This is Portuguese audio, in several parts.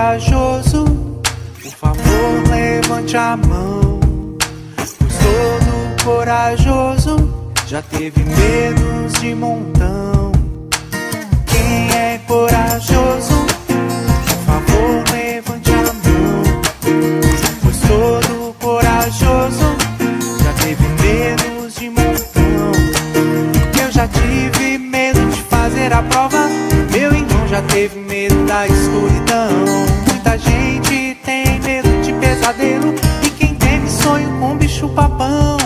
corajoso, por favor, levante a mão. Pois todo corajoso já teve medos de montão. Quem é corajoso, por favor, levante a mão. Pois todo corajoso já teve medos de montão. Eu já tive medo de fazer a prova, meu irmão já teve medo da escuridão. Muita gente tem medo de pesadelo, e quem teme sonho com bicho papão.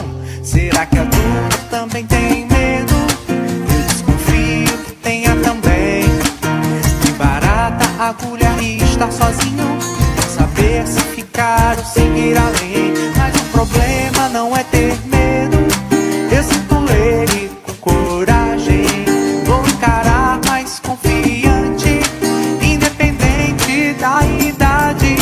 Será que adulto também tem medo? Eu desconfio que tenha também. De barata, agulha e estar sozinho, saber se ficar ou seguir além. Mas o problema não é ter medo, eu sinto ele com coragem. Vou encarar mais confiante, independente da idade.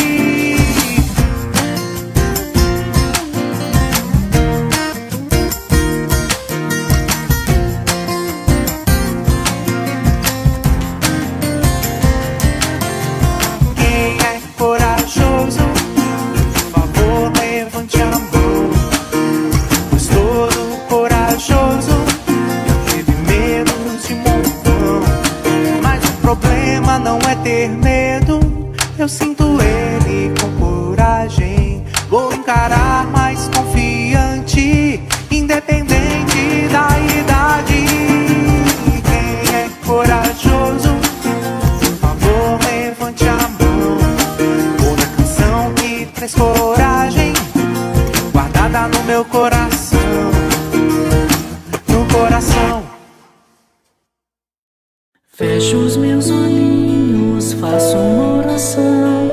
Quem é corajoso, por favor, levante a mão. Pois todo corajoso já teve medo de montão. Mas o problema não é ter medo, eu sinto ele com coragem. Vou encarar mais confiante, independente da idade. Quem é corajoso, por favor, levante a mão. Outra canção que traz coragem, guardada no meu coração. No coração. Fecho os meus olhinhos, faço uma oração.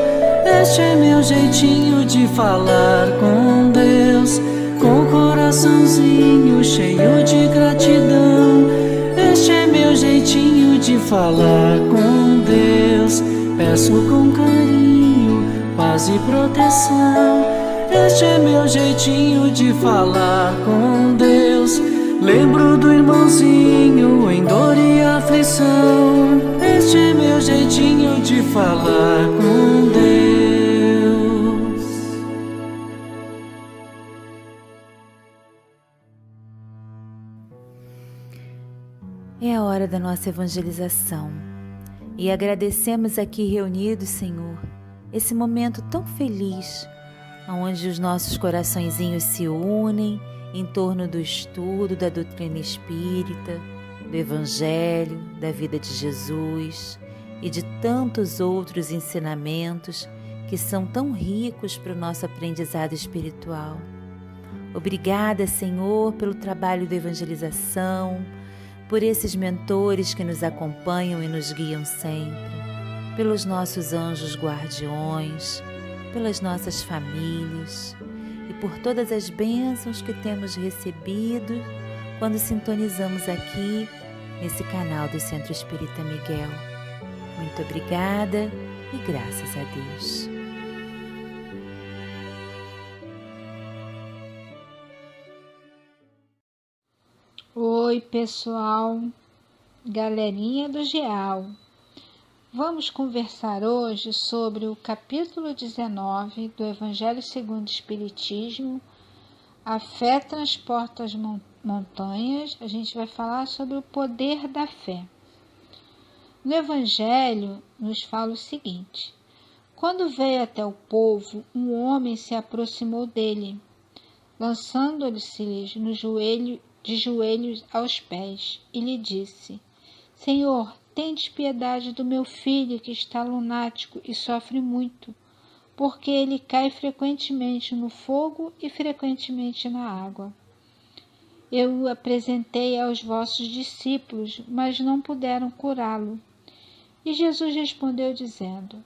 Este é meu jeitinho de falar com Deus, com o coraçãozinho cheio de gratidão. Este é meu jeitinho de falar com Deus. Peço com carinho, paz e proteção. Este é meu jeitinho de falar com Deus. Lembro do irmãozinho em dor e aflição. Este é meu jeitinho de falar com Deus. É a hora da nossa evangelização e agradecemos aqui reunidos, Senhor, esse momento tão feliz, onde os nossos coraçõezinhos se unem em torno do estudo da doutrina espírita, do Evangelho, da vida de Jesus e de tantos outros ensinamentos que são tão ricos para o nosso aprendizado espiritual. Obrigada, Senhor, pelo trabalho de evangelização, por esses mentores que nos acompanham e nos guiam sempre, pelos nossos anjos guardiões, pelas nossas famílias e por todas as bênçãos que temos recebido quando sintonizamos aqui nesse canal do Centro Espírita Miguel. Muito obrigada e graças a Deus. Oi, pessoal, galerinha do GEAL. Vamos conversar hoje sobre o capítulo 19 do Evangelho segundo o Espiritismo. A fé transporta as montanhas. A gente vai falar sobre o poder da fé. No Evangelho nos fala o seguinte: quando veio até o povo, um homem se aproximou dele, lançando-lhe de joelhos aos pés, e lhe disse: Senhor, tendes piedade do meu filho que está lunático e sofre muito, porque ele cai frequentemente no fogo e frequentemente na água. Eu o apresentei aos vossos discípulos, mas não puderam curá-lo. E Jesus respondeu dizendo: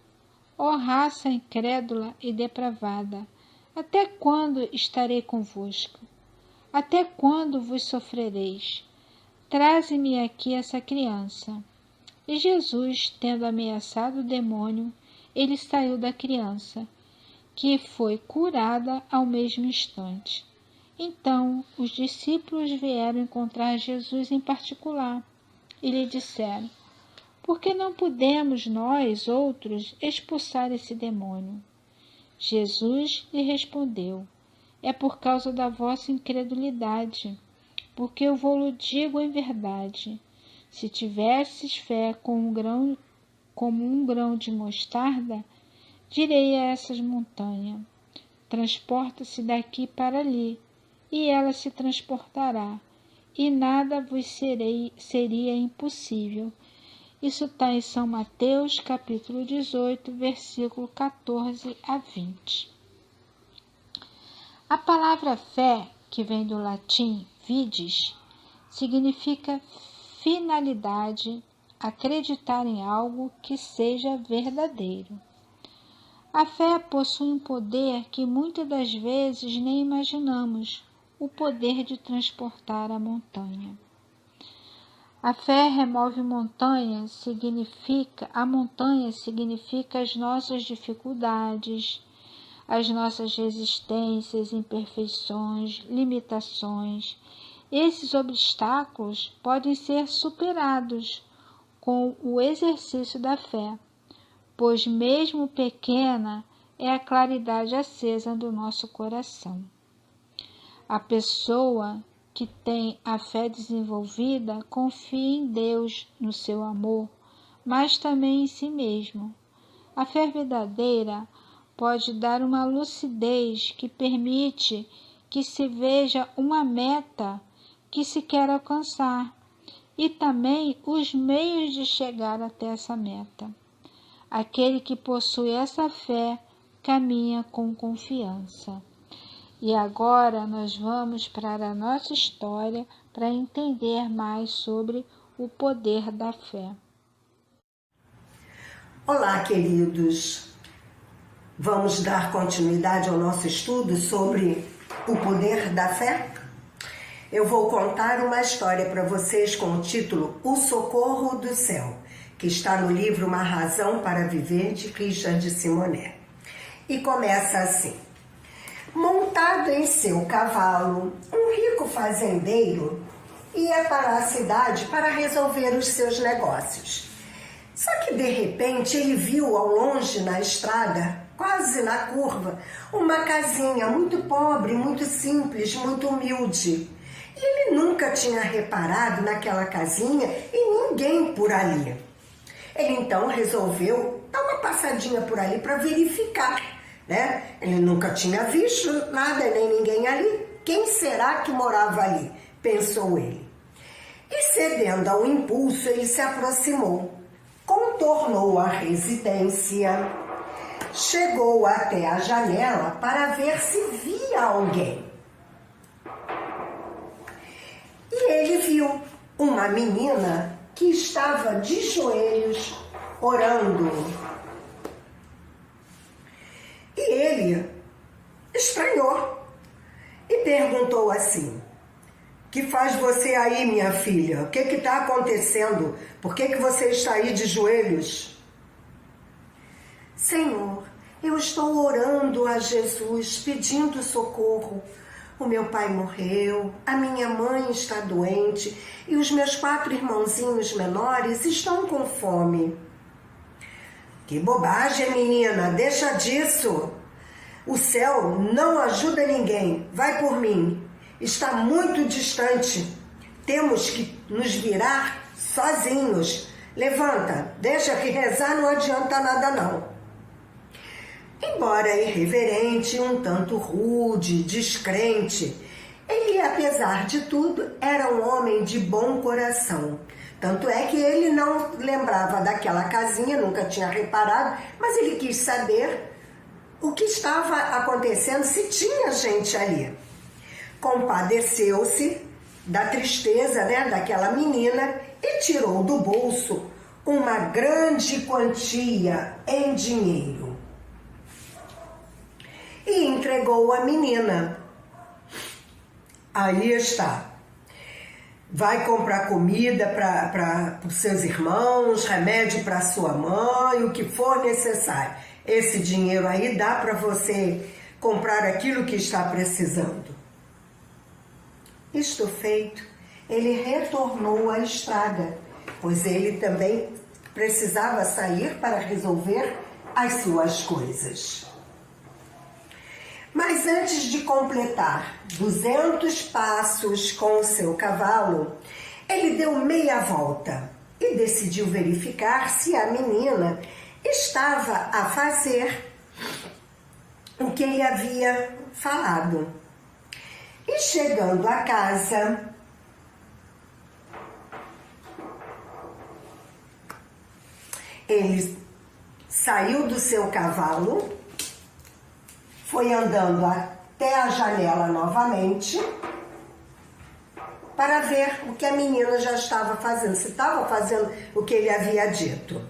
Ó raça incrédula e depravada, até quando estarei convosco? Até quando vos sofrereis? Traze-me aqui essa criança. E Jesus, tendo ameaçado o demônio, ele saiu da criança, que foi curada ao mesmo instante. Então os discípulos vieram encontrar Jesus em particular e lhe disseram: por que não podemos nós, outros, expulsar esse demônio? Jesus lhe respondeu: é por causa da vossa incredulidade, porque eu vou-lo digo em verdade. Se tivesses fé como um grão de mostarda, direi a essas montanhas: transporta-se daqui para ali, e ela se transportará, e nada vos seria impossível. Isso está em São Mateus, capítulo 18, versículo 14 a 20. A palavra fé, que vem do latim fides, significa finalidade, acreditar em algo que seja verdadeiro. A fé possui um poder que muitas das vezes nem imaginamos, o poder de transportar a montanha. A fé remove montanhas, a montanha significa as nossas dificuldades, as nossas resistências, imperfeições, limitações. Esses obstáculos podem ser superados com o exercício da fé, pois mesmo pequena é a claridade acesa do nosso coração. A pessoa que tem a fé desenvolvida confia em Deus, no seu amor, mas também em si mesmo. A fé verdadeira pode dar uma lucidez que permite que se veja uma meta que se quer alcançar e também os meios de chegar até essa meta. Aquele que possui essa fé caminha com confiança. E agora nós vamos para a nossa história para entender mais sobre o poder da fé. Olá, queridos! Vamos dar continuidade ao nosso estudo sobre o poder da fé? Eu vou contar uma história para vocês com o título O Socorro do Céu, que está no livro Uma Razão para Viver, de Richard de Simonet. E começa assim. Montado em seu cavalo, um rico fazendeiro ia para a cidade para resolver os seus negócios. Só que de repente ele viu ao longe na estrada, quase na curva, uma casinha muito pobre, muito simples, muito humilde. E ele nunca tinha reparado naquela casinha e ninguém por ali. Ele então resolveu dar uma passadinha por ali para verificar. Ele nunca tinha visto nada nem ninguém ali. Quem será que morava ali? Pensou ele. E cedendo ao impulso, ele se aproximou, contornou a residência, chegou até a janela para ver se via alguém. E ele viu uma menina que estava de joelhos orando. E ele estranhou e perguntou assim: que faz você aí, minha filha? O que está acontecendo? Por que você está aí de joelhos? Senhor, eu estou orando a Jesus, pedindo socorro. O meu pai morreu, a minha mãe está doente e os meus 4 irmãozinhos menores estão com fome. Que bobagem, menina, deixa disso. O céu não ajuda ninguém, vai por mim. Está muito distante. Temos que nos virar sozinhos. Levanta, deixa que rezar não adianta nada não. Embora irreverente, um tanto rude, descrente, ele, apesar de tudo, era um homem de bom coração. Tanto é que ele não lembrava daquela casinha, nunca tinha reparado, mas ele quis saber o que estava acontecendo, se tinha gente ali. Compadeceu-se da tristeza, daquela menina e tirou do bolso uma grande quantia em dinheiro e entregou à menina. Aí está. Vai comprar comida para os seus irmãos, remédio para sua mãe, o que for necessário. Esse dinheiro aí dá para você comprar aquilo que está precisando. Isto feito, ele retornou à estrada, pois ele também precisava sair para resolver as suas coisas. Mas antes de completar 200 passos com o seu cavalo, ele deu meia volta e decidiu verificar se a menina estava a fazer o que ele havia falado. E chegando à casa, ele saiu do seu cavalo, foi andando até a janela novamente para ver o que a menina já estava fazendo, se estava fazendo o que ele havia dito.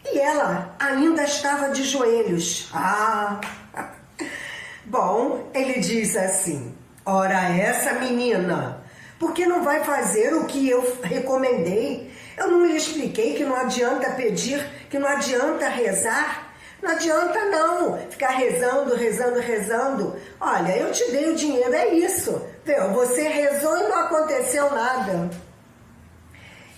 E ela ainda estava de joelhos. Bom, ele diz assim: ora, essa menina, por que não vai fazer o que eu recomendei? Eu não lhe expliquei que não adianta pedir, que não adianta rezar? Não adianta não ficar rezando. Olha, eu te dei o dinheiro, é isso. Viu? Você rezou e não aconteceu nada.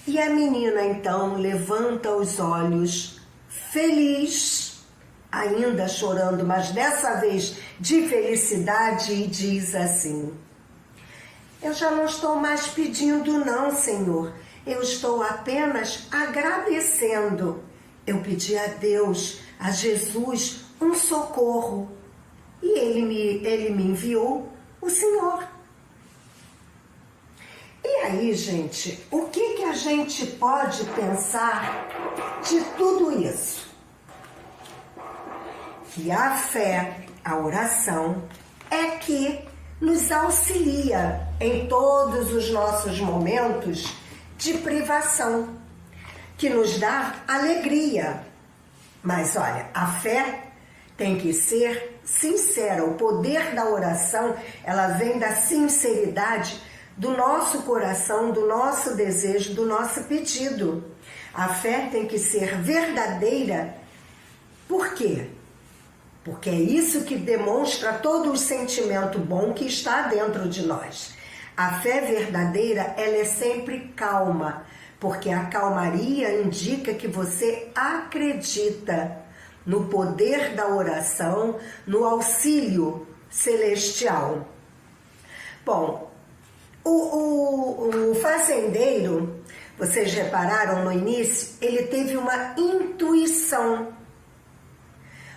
E a menina então levanta os olhos, feliz, ainda chorando, mas dessa vez de felicidade, e diz assim: eu já não estou mais pedindo não, Senhor. Eu estou apenas agradecendo. Eu pedi a Deus, a Jesus, um socorro. E ele me enviou o Senhor. E aí, gente, o que a gente pode pensar de tudo isso? Que a fé, a oração, é que nos auxilia em todos os nossos momentos de privação, que nos dá alegria. Mas olha, a fé tem que ser sincera. O poder da oração, ela vem da sinceridade do nosso coração, do nosso desejo, do nosso pedido. A fé tem que ser verdadeira. Por quê? Porque é isso que demonstra todo o sentimento bom que está dentro de nós. A fé verdadeira, ela é sempre calma, porque a calmaria indica que você acredita no poder da oração, no auxílio celestial. Bom, o fazendeiro, vocês repararam no início, ele teve uma intuição.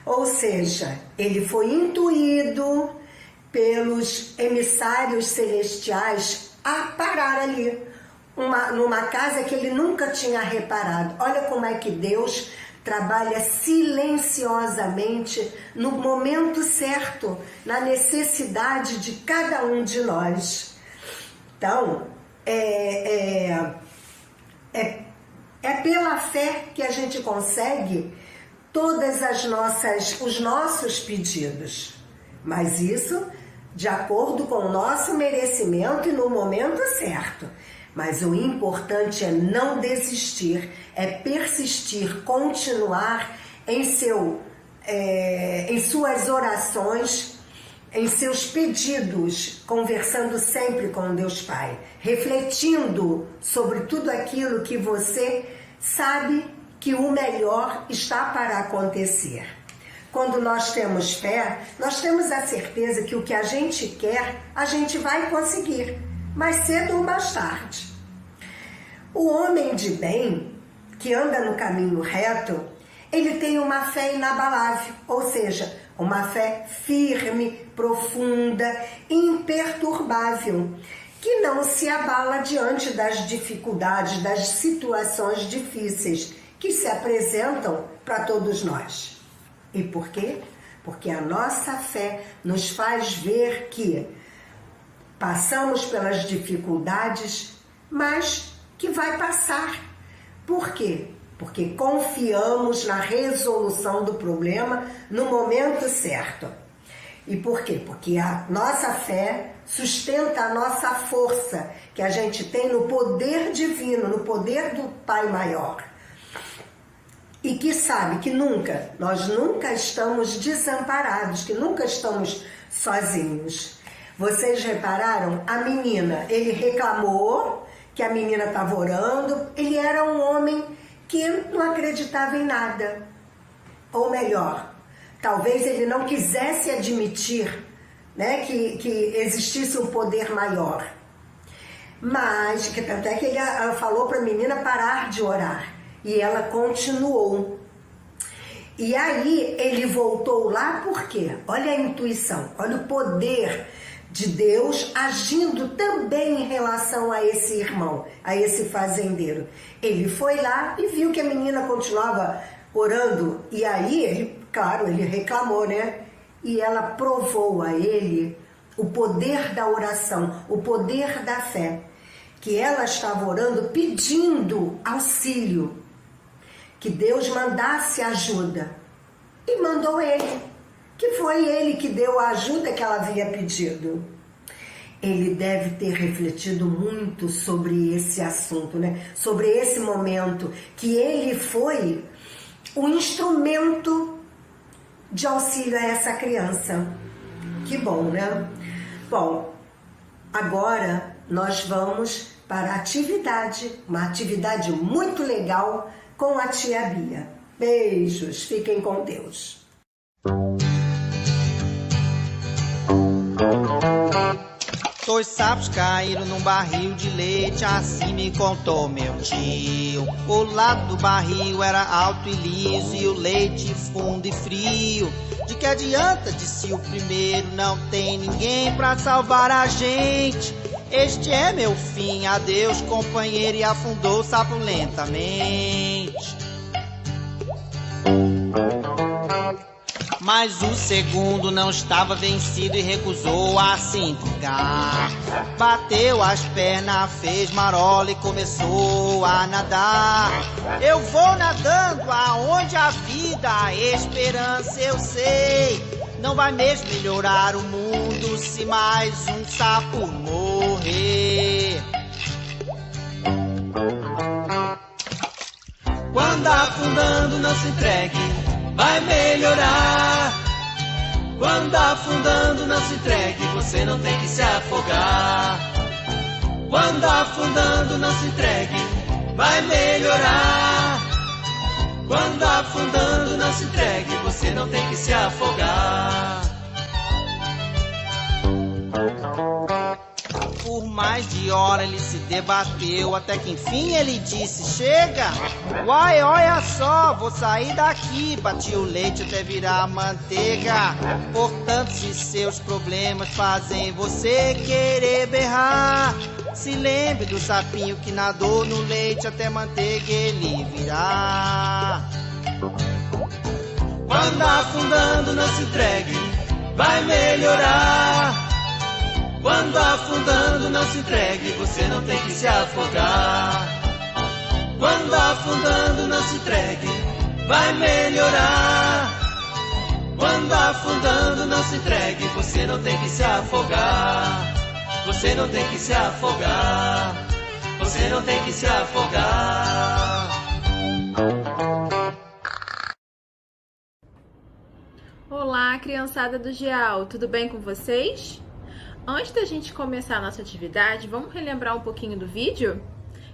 Ou seja, ele foi intuído pelos emissários celestiais a parar ali, numa casa que ele nunca tinha reparado. Olha como é que Deus trabalha silenciosamente no momento certo, na necessidade de cada um de nós. Então, é pela fé que a gente consegue todas os nossos pedidos. Mas isso de acordo com o nosso merecimento e no momento certo. Mas o importante é não desistir, é persistir, continuar em suas orações, em seus pedidos, conversando sempre com Deus Pai, refletindo sobre tudo aquilo que você sabe que o melhor está para acontecer. Quando nós temos fé, nós temos a certeza que o que a gente quer, a gente vai conseguir, mais cedo ou mais tarde. O homem de bem, que anda no caminho reto, ele tem uma fé inabalável, ou seja, uma fé firme, profunda, imperturbável, que não se abala diante das dificuldades, das situações difíceis que se apresentam para todos nós. E por quê? Porque a nossa fé nos faz ver que passamos pelas dificuldades, mas que vai passar. Por quê? Porque confiamos na resolução do problema no momento certo. E por quê? Porque a nossa fé sustenta a nossa força que a gente tem no poder divino, no poder do Pai Maior. E que sabe que nós nunca estamos desamparados, que nunca estamos sozinhos. Vocês repararam? A menina, ele reclamou que a menina estava orando, ele era um homem que não acreditava em nada. Ou melhor, talvez ele não quisesse admitir, né, que existisse um poder maior. Mas, que tanto é que ele falou para a menina parar de orar. E ela continuou. E aí ele voltou lá por quê? Olha a intuição, olha o poder de Deus agindo também em relação a esse irmão, a esse fazendeiro. Ele foi lá e viu que a menina continuava orando. E aí, ele, claro, ele reclamou, né? E ela provou a ele o poder da oração, o poder da fé. Que ela estava orando pedindo auxílio, que Deus mandasse ajuda. E mandou ele, que foi ele que deu a ajuda que ela havia pedido. Ele deve ter refletido muito sobre esse assunto, né? Sobre esse momento, que ele foi o instrumento de auxílio a essa criança. Que bom, né? Bom, agora nós vamos para a atividade, uma atividade muito legal com a tia Bia. Beijos, fiquem com Deus. Dois sapos caíram num barril de leite, assim me contou meu tio. O lado do barril era alto e liso e o leite fundo e frio. De que adianta, disse o primeiro, não tem ninguém pra salvar a gente. Este é meu fim, adeus companheiro, e afundou o sapo lentamente. Mas o segundo não estava vencido e recusou a se entregar. Bateu as pernas, fez marola e começou a nadar. Eu vou nadando aonde a vida, a esperança eu sei. Não vai mesmo melhorar o mundo se mais um sapo morrer. Quando afundando, não se entregue, vai melhorar. Quando afundando, não se entregue, você não tem que se afogar. Quando afundando, não se entregue, vai melhorar. Quando afundando, não se entregue, você não tem que se afogar. Por mais de hora ele se debateu, até que enfim ele disse, chega! Uai, olha só, vou sair daqui. Bati o leite até virar manteiga. Portanto, se seus problemas fazem você querer berrar, se lembre do sapinho que nadou no leite até manteiga ele virar. Quando afundando, não se entregue, vai melhorar. Quando afundando, não se entregue, você não tem que se afogar. Quando afundando, não se entregue, vai melhorar. Quando afundando, não se entregue, você não tem que se afogar. Você não tem que se afogar. Você não tem que se afogar. Olá, criançada do GEAL, tudo bem com vocês? Antes da gente começar a nossa atividade, vamos relembrar um pouquinho do vídeo?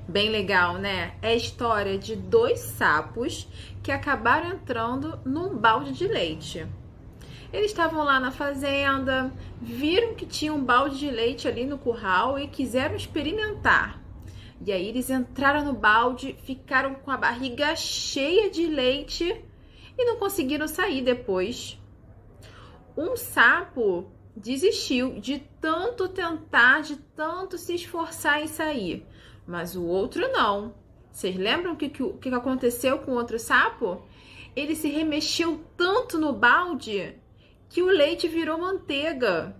Bem legal, né? É a história de dois sapos que acabaram entrando num balde de leite. Eles estavam lá na fazenda, viram que tinha um balde de leite ali no curral e quiseram experimentar. E aí eles entraram no balde, ficaram com a barriga cheia de leite e não conseguiram sair depois. Um sapo desistiu de tanto tentar, de tanto se esforçar em sair, mas o outro não. Vocês lembram o que aconteceu com o outro sapo? Ele se remexeu tanto no balde que o leite virou manteiga.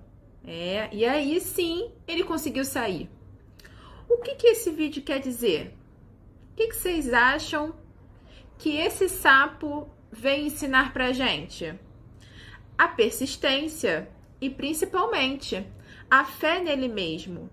E aí sim ele conseguiu sair. O que esse vídeo quer dizer? O que vocês acham que esse sapo vem ensinar pra gente? A persistência e principalmente a fé nele mesmo.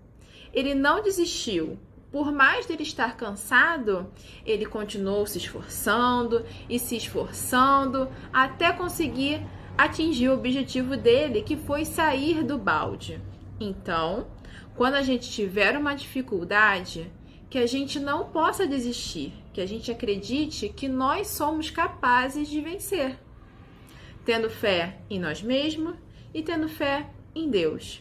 Ele não desistiu. Por mais dele estar cansado, ele continuou se esforçando e se esforçando até conseguir atingir o objetivo dele, que foi sair do balde. Então, quando a gente tiver uma dificuldade, que a gente não possa desistir, que a gente acredite que nós somos capazes de vencer, tendo fé em nós mesmos e tendo fé em Deus.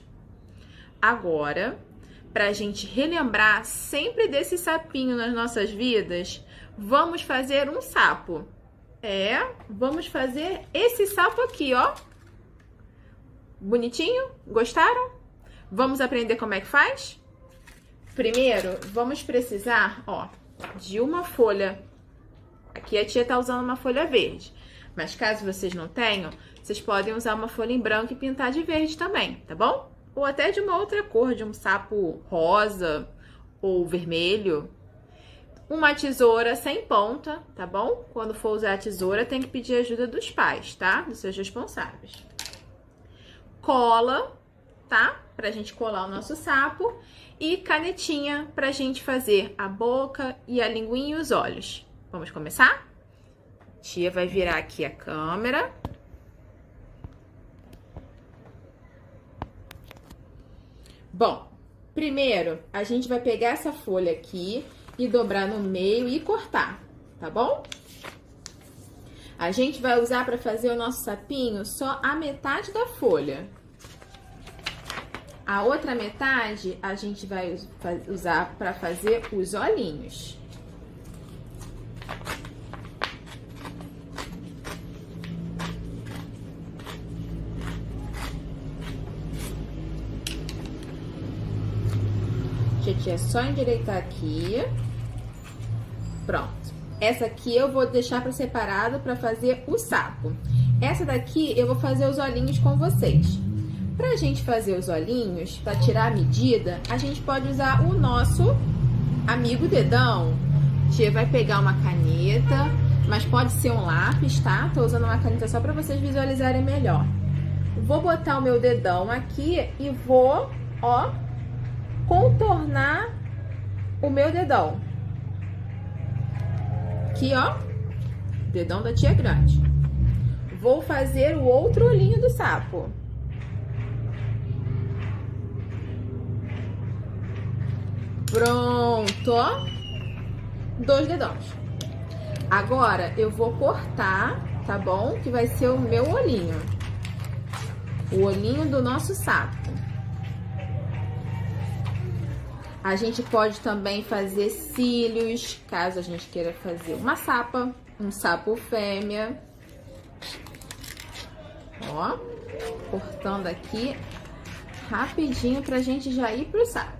Agora, para a gente relembrar sempre desse sapinho nas nossas vidas, vamos fazer um sapo. Vamos fazer esse sapo aqui, ó. Bonitinho? Gostaram? Vamos aprender como é que faz? Primeiro, vamos precisar, ó, de uma folha. Aqui a tia tá usando uma folha verde. Mas caso vocês não tenham, vocês podem usar uma folha em branco e pintar de verde também, tá bom? Ou até de uma outra cor, de um sapo rosa ou vermelho. Uma tesoura sem ponta, tá bom? Quando for usar a tesoura, tem que pedir ajuda dos pais, tá? Dos seus responsáveis. Cola, tá? Pra gente colar o nosso sapo. E canetinha pra gente fazer a boca e a linguinha e os olhos. Vamos começar? Tia vai virar aqui a câmera. Bom, primeiro a gente vai pegar essa folha aqui e dobrar no meio e cortar, tá bom? A gente vai usar para fazer o nosso sapinho só a metade da folha. A outra metade a gente vai usar para fazer os olhinhos. Gente, é só endireitar aqui. Pronto. Essa aqui eu vou deixar para separado para fazer o sapo. Essa daqui eu vou fazer os olhinhos com vocês. Pra gente fazer os olhinhos, para tirar a medida, a gente pode usar o nosso amigo dedão. Tia vai pegar uma caneta, mas pode ser um lápis, tá? Tô usando uma caneta só para vocês visualizarem melhor. Vou botar o meu dedão aqui e vou, ó, contornar o meu dedão. Aqui, ó, dedão da tia grande. Vou fazer o outro olhinho do sapo. Pronto, ó. 2 dedões. Agora eu vou cortar, tá bom? Que vai ser o meu olhinho. O olhinho do nosso sapo. A gente pode também fazer cílios, caso a gente queira fazer uma sapa, um sapo fêmea. Ó, cortando aqui rapidinho pra gente já ir pro sapo.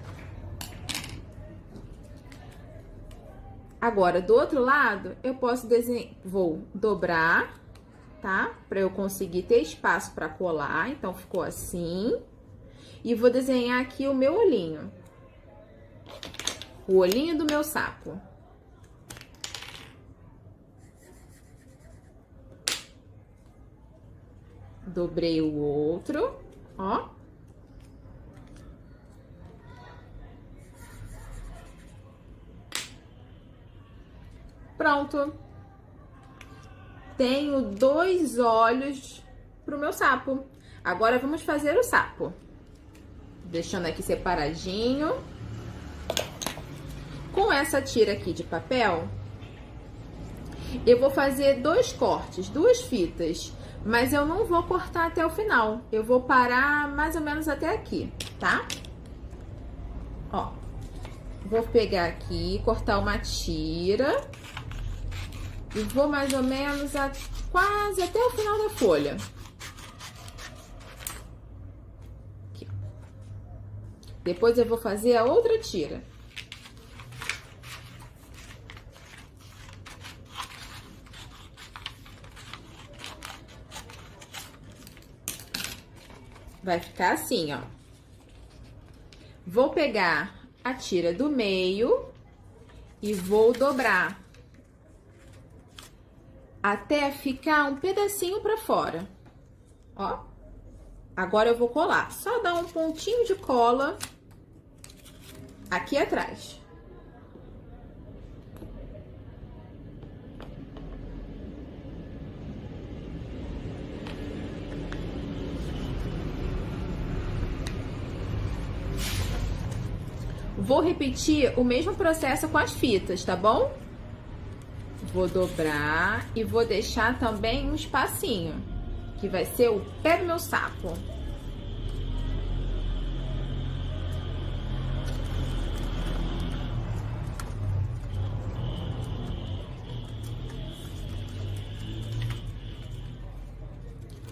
Agora, do outro lado, eu posso desenhar, vou dobrar, tá? Pra eu conseguir ter espaço pra colar, então ficou assim. E vou desenhar aqui o meu olhinho. O olhinho do meu sapo. Dobrei o outro, ó. Pronto. Tenho 2 olhos pro meu sapo. Agora vamos fazer o sapo. Deixando aqui separadinho. Com essa tira aqui de papel, eu vou fazer 2 cortes, 2 fitas, mas eu não vou cortar até o final. Eu vou parar mais ou menos até aqui, tá? Ó, vou pegar aqui, cortar uma tira e vou mais ou menos quase até o final da folha. Aqui. Depois eu vou fazer a outra tira. Vai ficar assim, ó. Vou pegar a tira do meio e vou dobrar até ficar um pedacinho pra fora. Ó. Agora eu vou colar. Só dar um pontinho de cola aqui atrás. Vou repetir o mesmo processo com as fitas, tá bom? Vou dobrar e vou deixar também um espacinho, que vai ser o pé do meu sapo.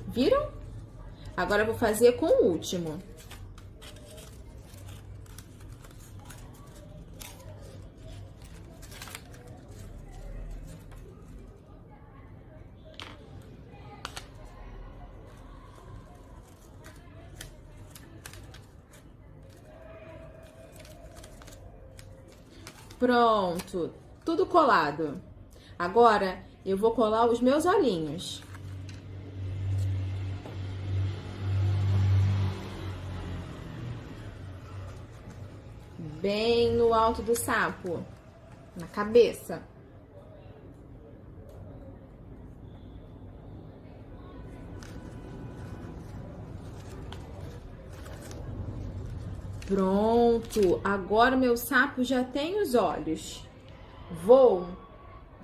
Viram? Agora eu vou fazer com o último. Pronto, tudo colado. Agora eu vou colar os meus olhinhos. Bem no alto do sapo, na cabeça. Pronto, agora o meu sapo já tem os olhos. Vou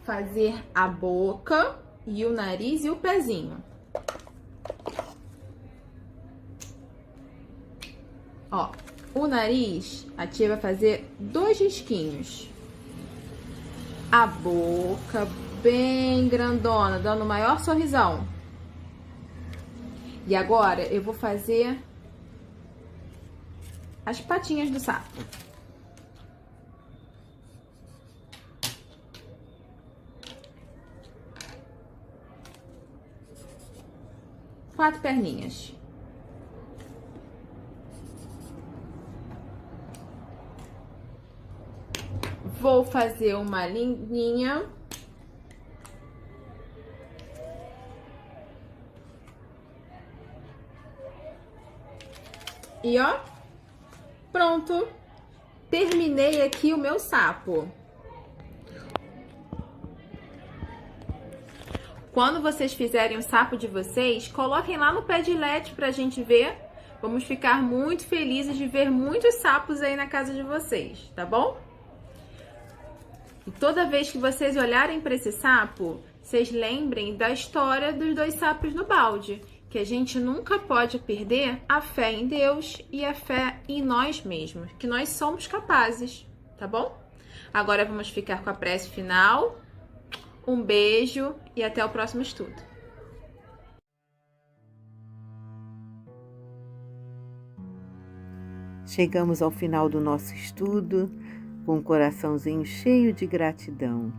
fazer a boca e o nariz e o pezinho. Ó, o nariz, a tia vai fazer 2 risquinhos. A boca bem grandona, dando o maior sorrisão. E agora eu vou fazer as patinhas do sapo. Quatro perninhas. Vou fazer uma linha. E ó, pronto. Terminei aqui o meu sapo. Quando vocês fizerem o sapo de vocês, coloquem lá no Padlet pra gente ver. Vamos ficar muito felizes de ver muitos sapos aí na casa de vocês, tá bom? E toda vez que vocês olharem para esse sapo, vocês lembrem da história dos 2 sapos no balde, que a gente nunca pode perder a fé em Deus e a fé em nós mesmos, que nós somos capazes, tá bom? Agora vamos ficar com a prece final. Um beijo e até o próximo estudo. Chegamos ao final do nosso estudo com um coraçãozinho cheio de gratidão,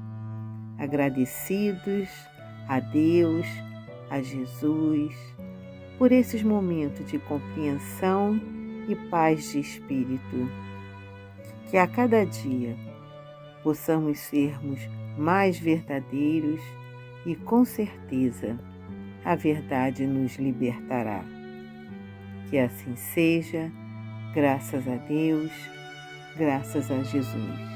agradecidos a Deus, a Jesus, por esses momentos de compreensão e paz de espírito. Que a cada dia possamos sermos mais verdadeiros e, com certeza, a verdade nos libertará. Que assim seja, graças a Deus, graças a Jesus.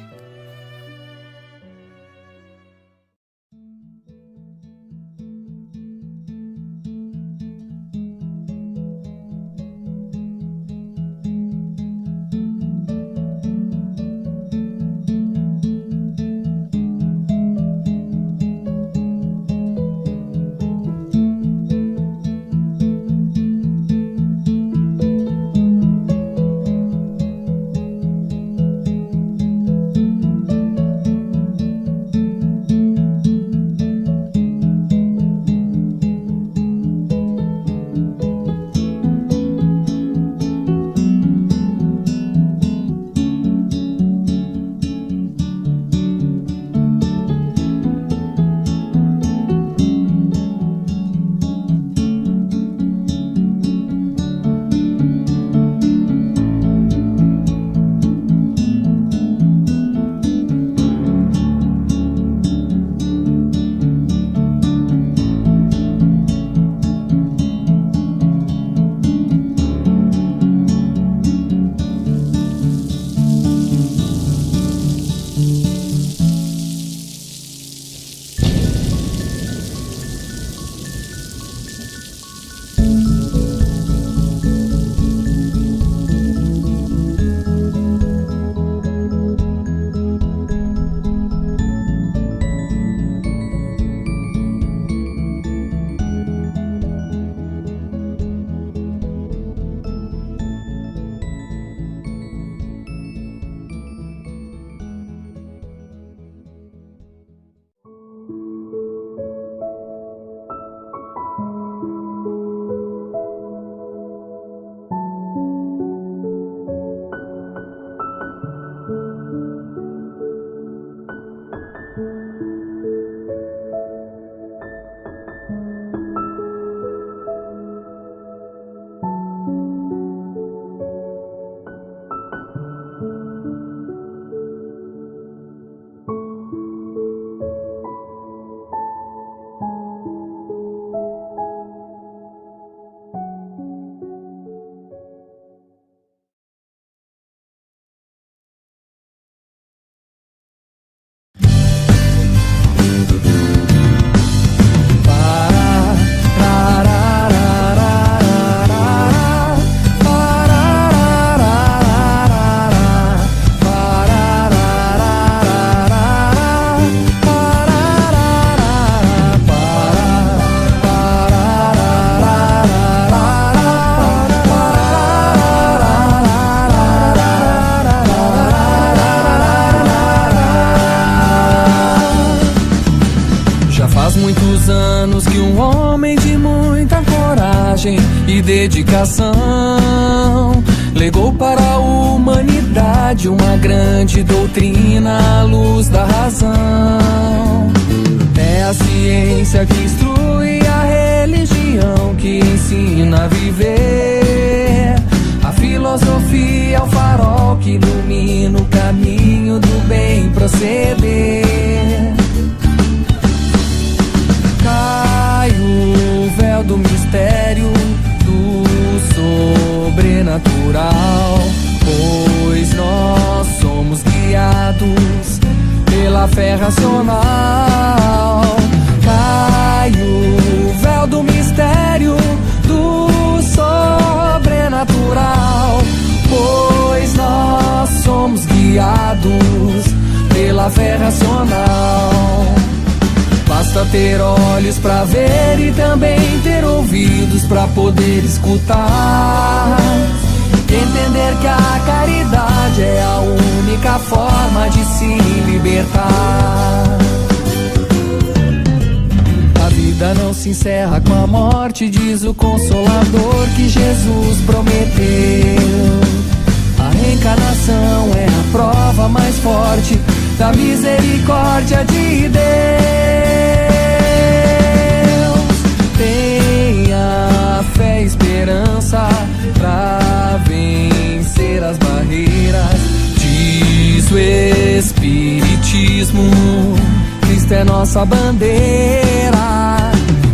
coragem e dedicação. Legou para a humanidade uma grande doutrina à luz da razão. É a ciência que instrui, a religião que ensina a viver. A filosofia é o farol que ilumina o caminho do bem proceder. Cai o véu do mistério do sobrenatural, pois nós somos guiados pela fé racional. Cai o véu do mistério do sobrenatural, pois nós somos guiados pela fé racional. Basta ter olhos pra ver e também ter ouvidos pra poder escutar. Entender que a caridade é a única forma de se libertar. A vida não se encerra com a morte, diz o Consolador que Jesus prometeu. A reencarnação é a prova mais forte da misericórdia de Deus. Tenha fé e esperança pra vencer as barreiras, diz o Espiritismo. Cristo é nossa bandeira.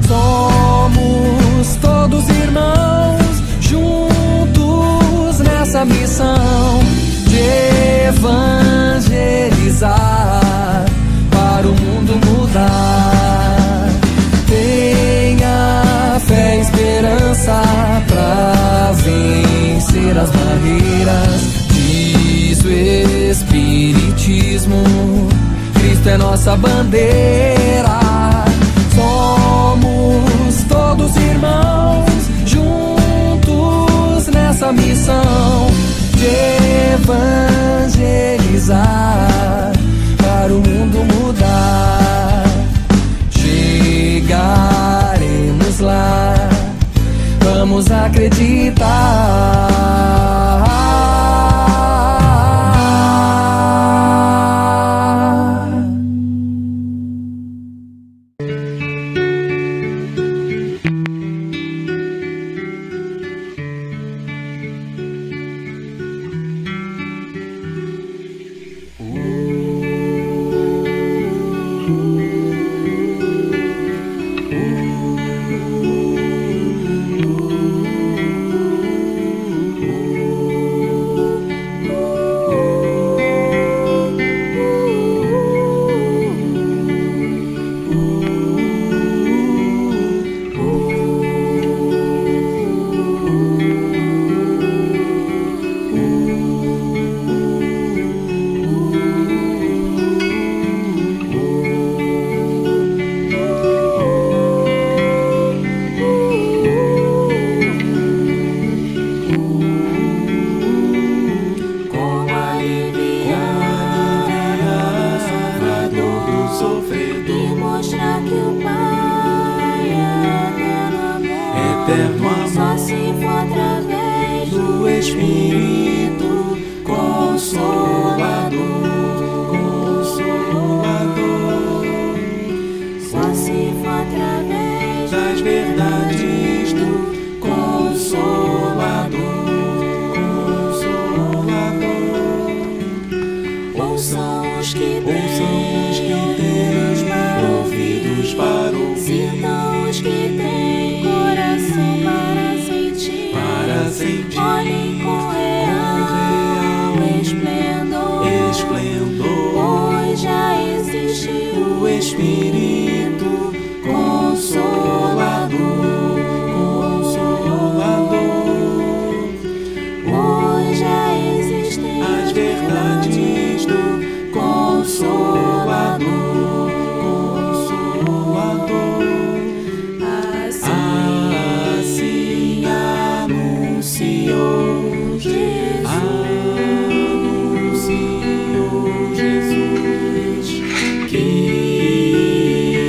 Somos todos irmãos, juntos nessa missão de evangelizar para o mundo mudar. Tenha fé e esperança pra vencer as barreiras, diz o Espiritismo. Cristo é nossa bandeira. Somos todos irmãos, juntos nessa missão de evangelizar para o mundo mudar. Chegaremos lá, vamos acreditar. Jesus, que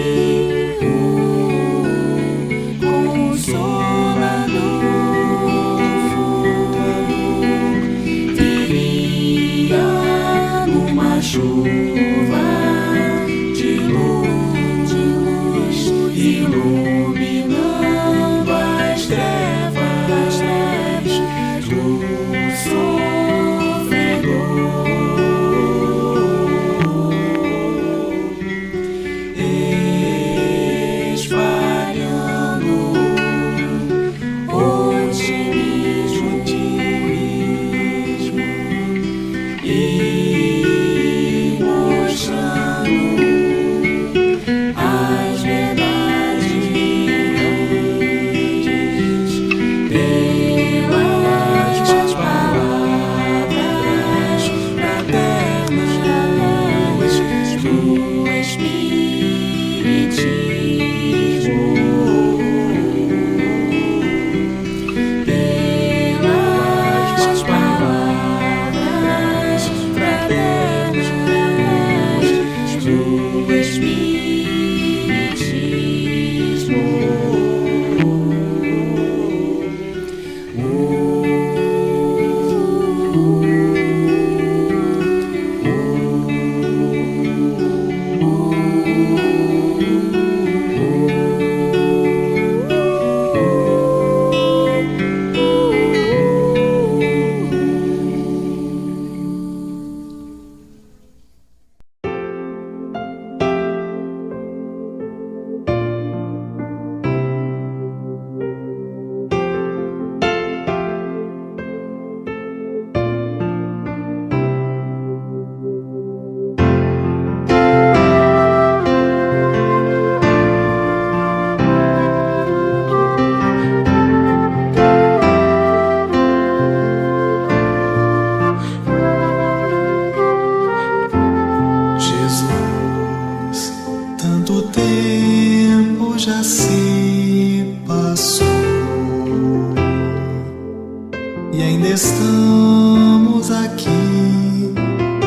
estamos aqui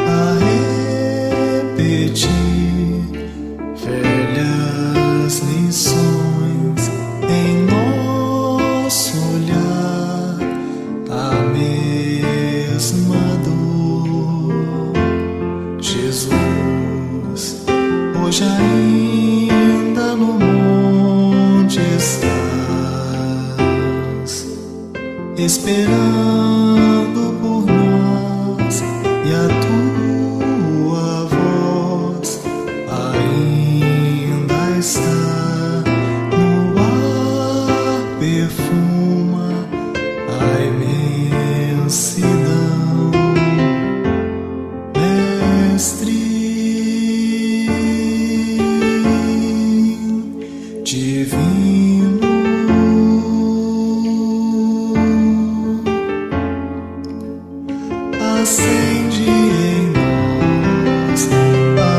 a repetir velhas lições em nosso olhar, a mesma dor. Jesus, hoje ainda no monte estás, esperando por nós, e a tua voz ainda está no ar, perfuma a imensidão, Mestre divino. Acende em nós a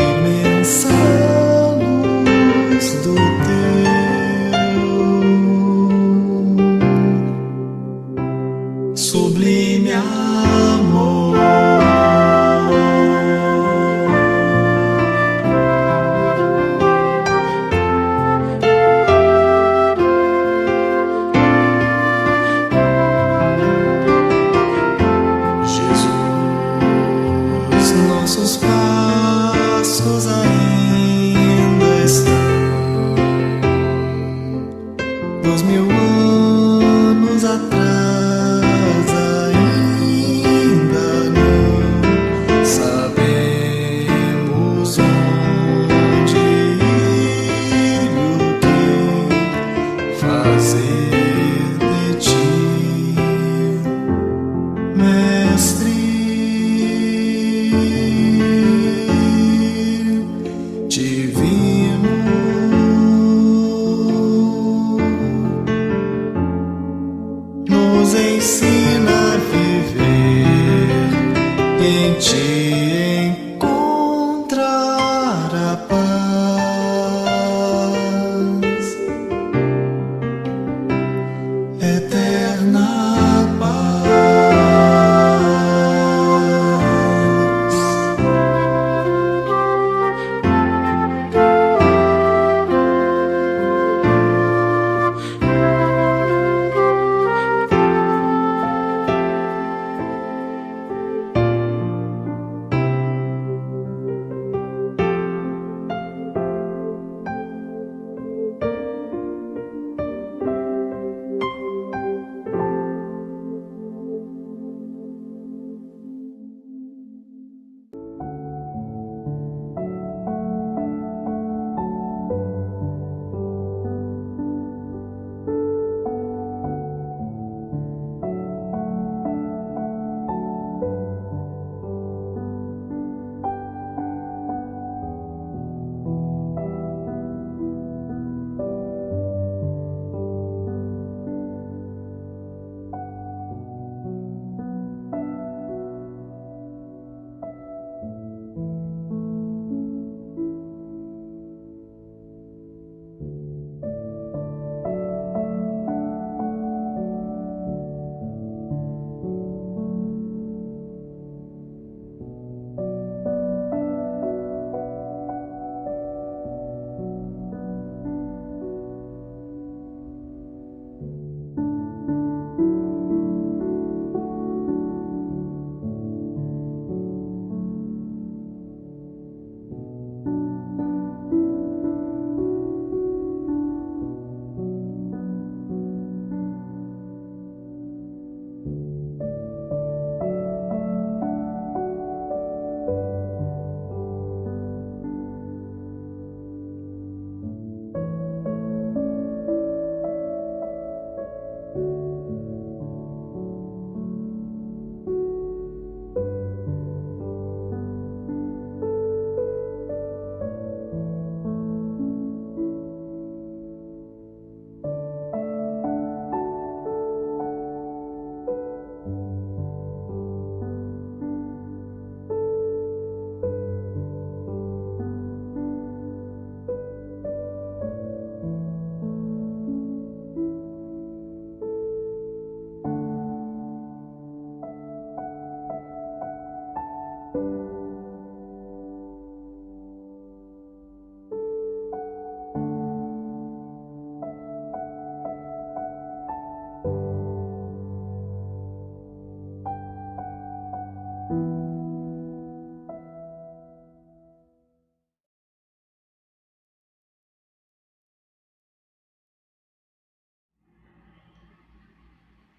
imensa luz do teu sublime amor. Nossos passos ainda estão 2000 anos atrás, ainda não sabemos onde ir, o que fazer de ti, Mestre divino. Nos ensina a viver, em ti encontrar a paz, eterna paz.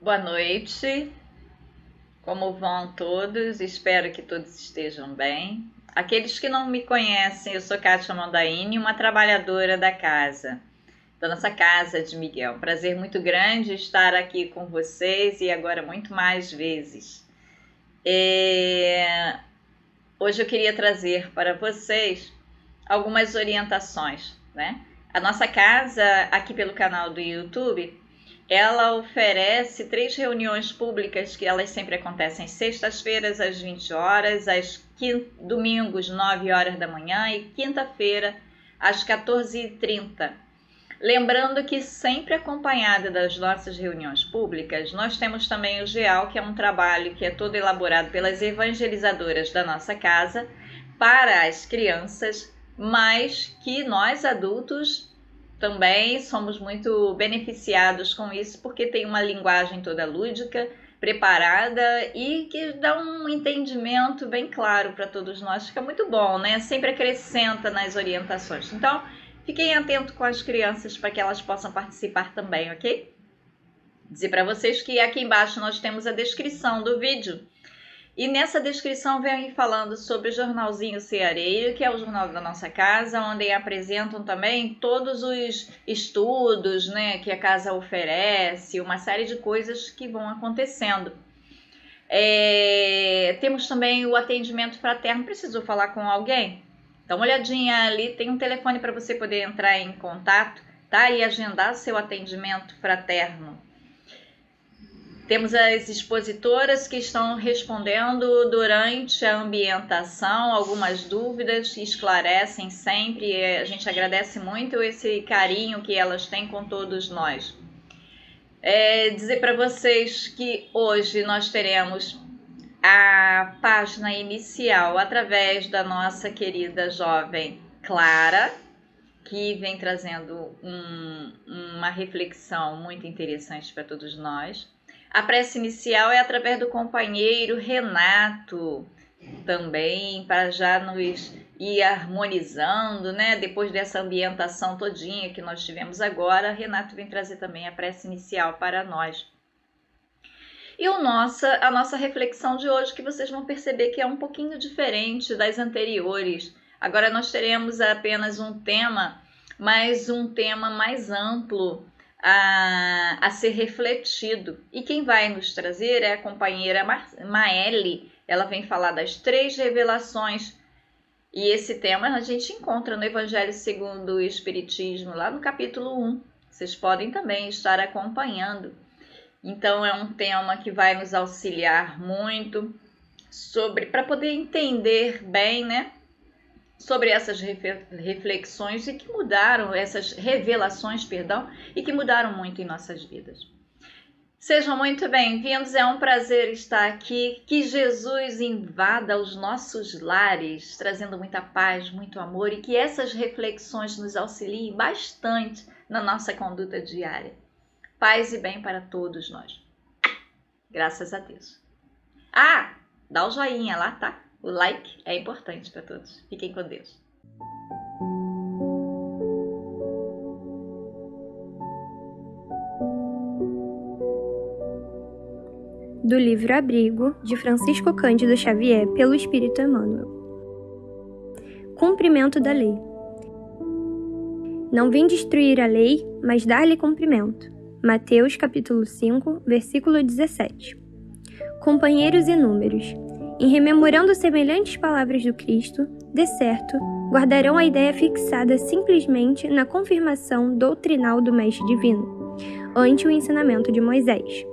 Boa noite, como vão todos? Espero que todos estejam bem. Aqueles que não me conhecem, eu sou Kátia Mondaini, uma trabalhadora da casa, da nossa casa de Miguel. Prazer muito grande estar aqui com vocês e agora muito mais vezes. Hoje eu queria trazer para vocês algumas orientações, né? A nossa casa, aqui pelo canal do YouTube, ela oferece 3 reuniões públicas que elas sempre acontecem sextas-feiras às 20 horas, domingos 9 horas da manhã e quinta-feira às 14h30. Lembrando que sempre acompanhada das nossas reuniões públicas, nós temos também o GEAL, que é um trabalho que é todo elaborado pelas evangelizadoras da nossa casa para as crianças, mas que nós adultos também somos muito beneficiados com isso, porque tem uma linguagem toda lúdica, preparada e que dá um entendimento bem claro para todos nós. Fica muito bom, né? Sempre acrescenta nas orientações. Então, fiquem atentos com as crianças para que elas possam participar também, ok? Dizer para vocês que aqui embaixo nós temos a descrição do vídeo. E nessa descrição vem falando sobre o Jornalzinho Ceareiro, que é o jornal da nossa casa, onde apresentam também todos os estudos, né, que a casa oferece, uma série de coisas que vão acontecendo. Temos também o atendimento fraterno. Precisou falar com alguém? Dá uma olhadinha ali, tem um telefone para você poder entrar em contato, tá? E agendar seu atendimento fraterno. Temos as expositoras que estão respondendo durante a ambientação algumas dúvidas, esclarecem sempre, e a gente agradece muito esse carinho que elas têm com todos nós. Dizer para vocês que hoje nós teremos a página inicial através da nossa querida jovem Clara, que vem trazendo uma reflexão muito interessante para todos nós. A prece inicial é através do companheiro Renato, também, para já nos ir harmonizando, né? Depois dessa ambientação todinha que nós tivemos agora, Renato vem trazer também a prece inicial para nós. E a nossa reflexão de hoje, que vocês vão perceber que é um pouquinho diferente das anteriores. Agora nós teremos apenas um tema, mas um tema mais amplo a ser refletido. E quem vai nos trazer é a companheira Maeli. Ela vem falar das 3 revelações. E esse tema a gente encontra no Evangelho segundo o Espiritismo, lá no capítulo 1. Vocês podem também estar acompanhando. Então é um tema que vai nos auxiliar muito para poder entender bem, né, sobre essas reflexões e que mudaram, essas revelações, perdão, e que mudaram muito em nossas vidas. Sejam muito bem-vindos, é um prazer estar aqui, que Jesus invada os nossos lares, trazendo muita paz, muito amor, e que essas reflexões nos auxiliem bastante na nossa conduta diária. Paz e bem para todos nós. Graças a Deus. Dá o joinha lá, tá? O like é importante para todos. Fiquem com Deus. Do livro Abrigo, de Francisco Cândido Xavier, pelo Espírito Emmanuel. Cumprimento da lei. Não vim destruir a lei, mas dar-lhe cumprimento. Mateus capítulo 5, versículo 17. Companheiros inúmeros, em rememorando semelhantes palavras do Cristo, de certo, guardarão a ideia fixada simplesmente na confirmação doutrinal do Mestre Divino, ante o ensinamento de Moisés.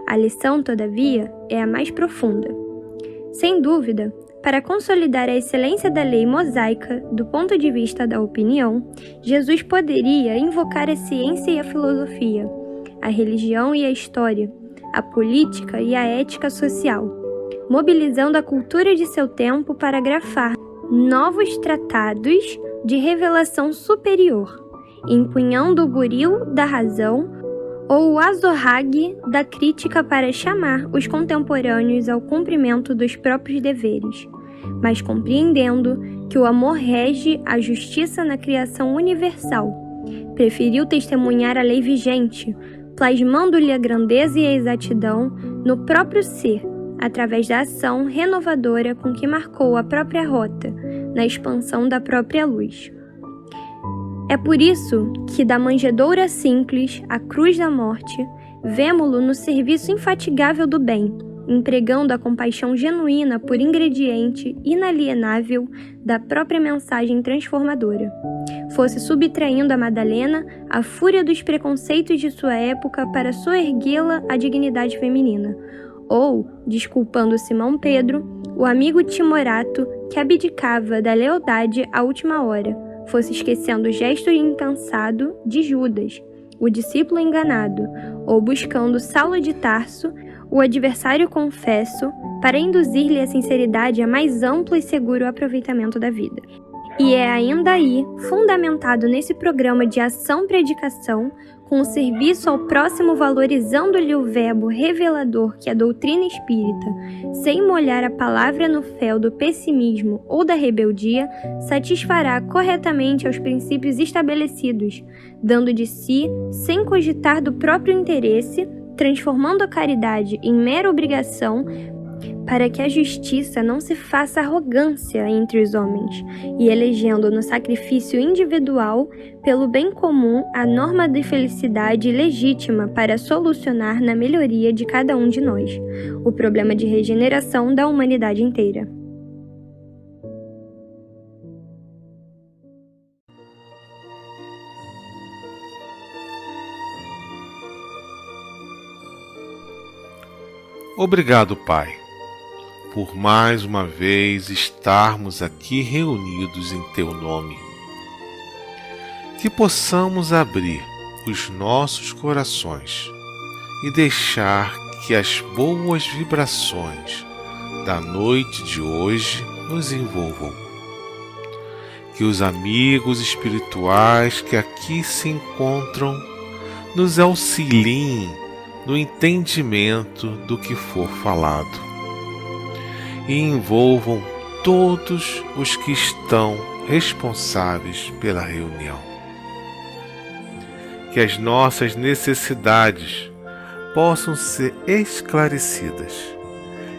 A lição, todavia, é a mais profunda. Sem dúvida, para consolidar a excelência da lei mosaica do ponto de vista da opinião, Jesus poderia invocar a ciência e a filosofia, a religião e a história, a política e a ética social, mobilizando a cultura de seu tempo para grafar novos tratados de revelação superior, empunhando o buril da razão ou o azorrague da crítica para chamar os contemporâneos ao cumprimento dos próprios deveres, mas compreendendo que o amor rege a justiça na criação universal, preferiu testemunhar a lei vigente, plasmando-lhe a grandeza e a exatidão no próprio ser, através da ação renovadora com que marcou a própria rota, na expansão da própria luz. É por isso que, da manjedoura simples à cruz da morte, vemo-lo no serviço infatigável do bem, empregando a compaixão genuína por ingrediente inalienável da própria mensagem transformadora. Fosse subtraindo a Madalena à fúria dos preconceitos de sua época para soerguê-la à dignidade feminina, ou, desculpando Simão Pedro, o amigo timorato que abdicava da lealdade à última hora, fosse esquecendo o gesto impensado de Judas, o discípulo enganado, ou buscando Saulo de Tarso, o adversário confesso, para induzir-lhe a sinceridade a mais amplo e seguro aproveitamento da vida. E é ainda aí, fundamentado nesse programa de ação-predicação, com o serviço ao próximo valorizando-lhe o verbo revelador que a doutrina espírita, sem molhar a palavra no fel do pessimismo ou da rebeldia, satisfará corretamente aos princípios estabelecidos, dando de si, sem cogitar do próprio interesse, transformando a caridade em mera obrigação, para que a justiça não se faça arrogância entre os homens, e elegendo no sacrifício individual, pelo bem comum, a norma de felicidade legítima para solucionar na melhoria de cada um de nós, o problema de regeneração da humanidade inteira. Obrigado, Pai, por mais uma vez estarmos aqui reunidos em Teu nome. Que possamos abrir os nossos corações e deixar que as boas vibrações da noite de hoje nos envolvam. Que os amigos espirituais que aqui se encontram nos auxiliem no entendimento do que for falado e envolvam todos os que estão responsáveis pela reunião. Que as nossas necessidades possam ser esclarecidas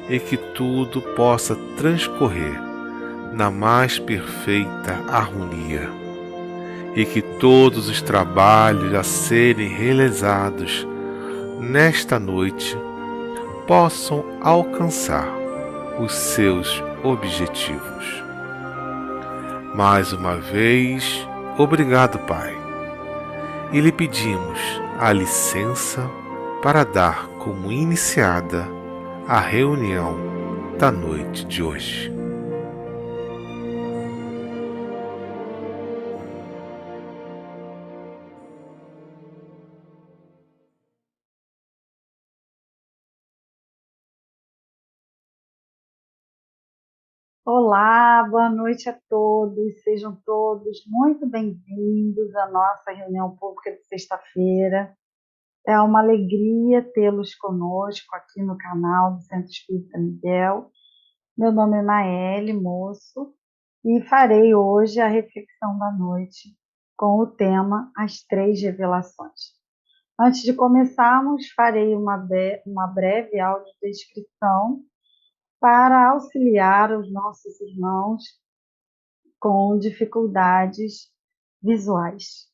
e que tudo possa transcorrer na mais perfeita harmonia e que todos os trabalhos a serem realizados nesta noite possam alcançar os seus objetivos. Mais uma vez, obrigado, Pai, e lhe pedimos a licença para dar como iniciada a reunião da noite de hoje. Olá, boa noite a todos, sejam todos muito bem-vindos à nossa reunião pública de sexta-feira. É uma alegria tê-los conosco aqui no canal do Centro Espírita Miguel. Meu nome é Maele Moço e farei hoje a reflexão da noite com o tema As Três Revelações. Antes de começarmos, farei uma breve audiodescrição para auxiliar os nossos irmãos com dificuldades visuais.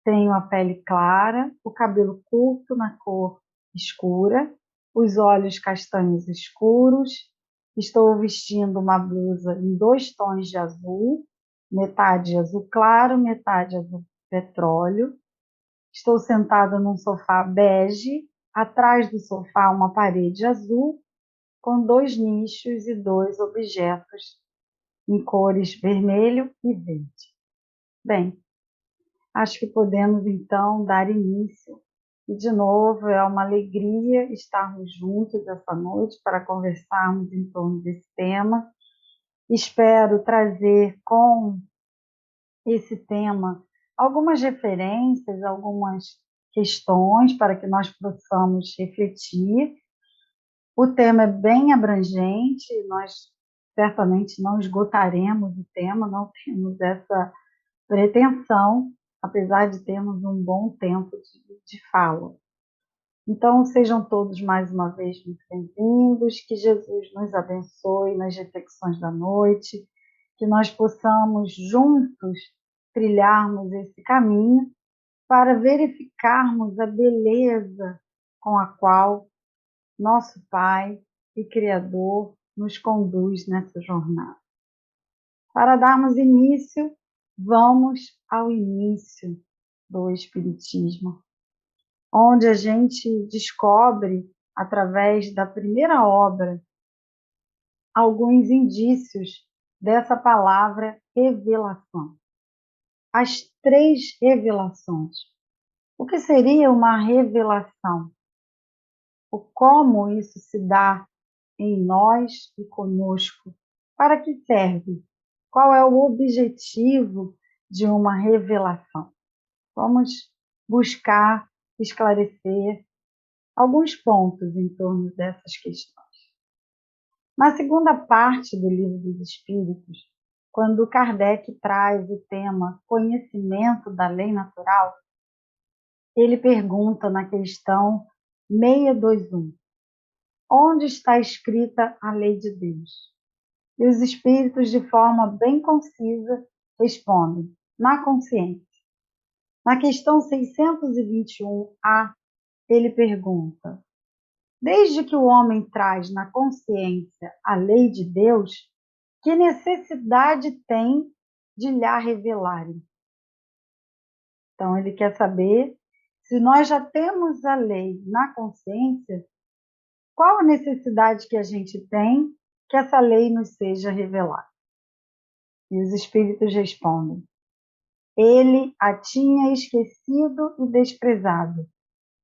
Tenho a pele clara, o cabelo curto na cor escura, os olhos castanhos escuros, estou vestindo uma blusa em 2 tons de azul, metade azul claro, metade azul petróleo. Estou sentada num sofá bege, atrás do sofá uma parede azul, com 2 nichos e 2 objetos em cores vermelho e verde. Bem, acho que podemos então dar início. E de novo é uma alegria estarmos juntos essa noite para conversarmos em torno desse tema. Espero trazer com esse tema algumas referências, algumas questões para que nós possamos refletir. O tema é bem abrangente, nós certamente não esgotaremos o tema, não temos essa pretensão, apesar de termos um bom tempo de fala. Então, sejam todos mais uma vez muito bem-vindos, que Jesus nos abençoe nas reflexões da noite, que nós possamos juntos trilharmos esse caminho para verificarmos a beleza com a qual nosso Pai e Criador nos conduz nessa jornada. Para darmos início, vamos ao início do Espiritismo, onde a gente descobre, através da primeira obra, alguns indícios dessa palavra revelação. As 3 revelações. O que seria uma revelação? O como isso se dá em nós e conosco? Para que serve? Qual é o objetivo de uma revelação? Vamos buscar esclarecer alguns pontos em torno dessas questões. Na segunda parte do Livro dos Espíritos, quando Kardec traz o tema conhecimento da lei natural, ele pergunta na questão 621, onde está escrita a lei de Deus? E os espíritos, de forma bem concisa, respondem, na consciência. Na questão 621A, ele pergunta, desde que o homem traz na consciência a lei de Deus, que necessidade tem de lhe revelarem? Então, ele quer saber, se nós já temos a lei na consciência, qual a necessidade que a gente tem que essa lei nos seja revelada? E os espíritos respondem, ele a tinha esquecido e desprezado.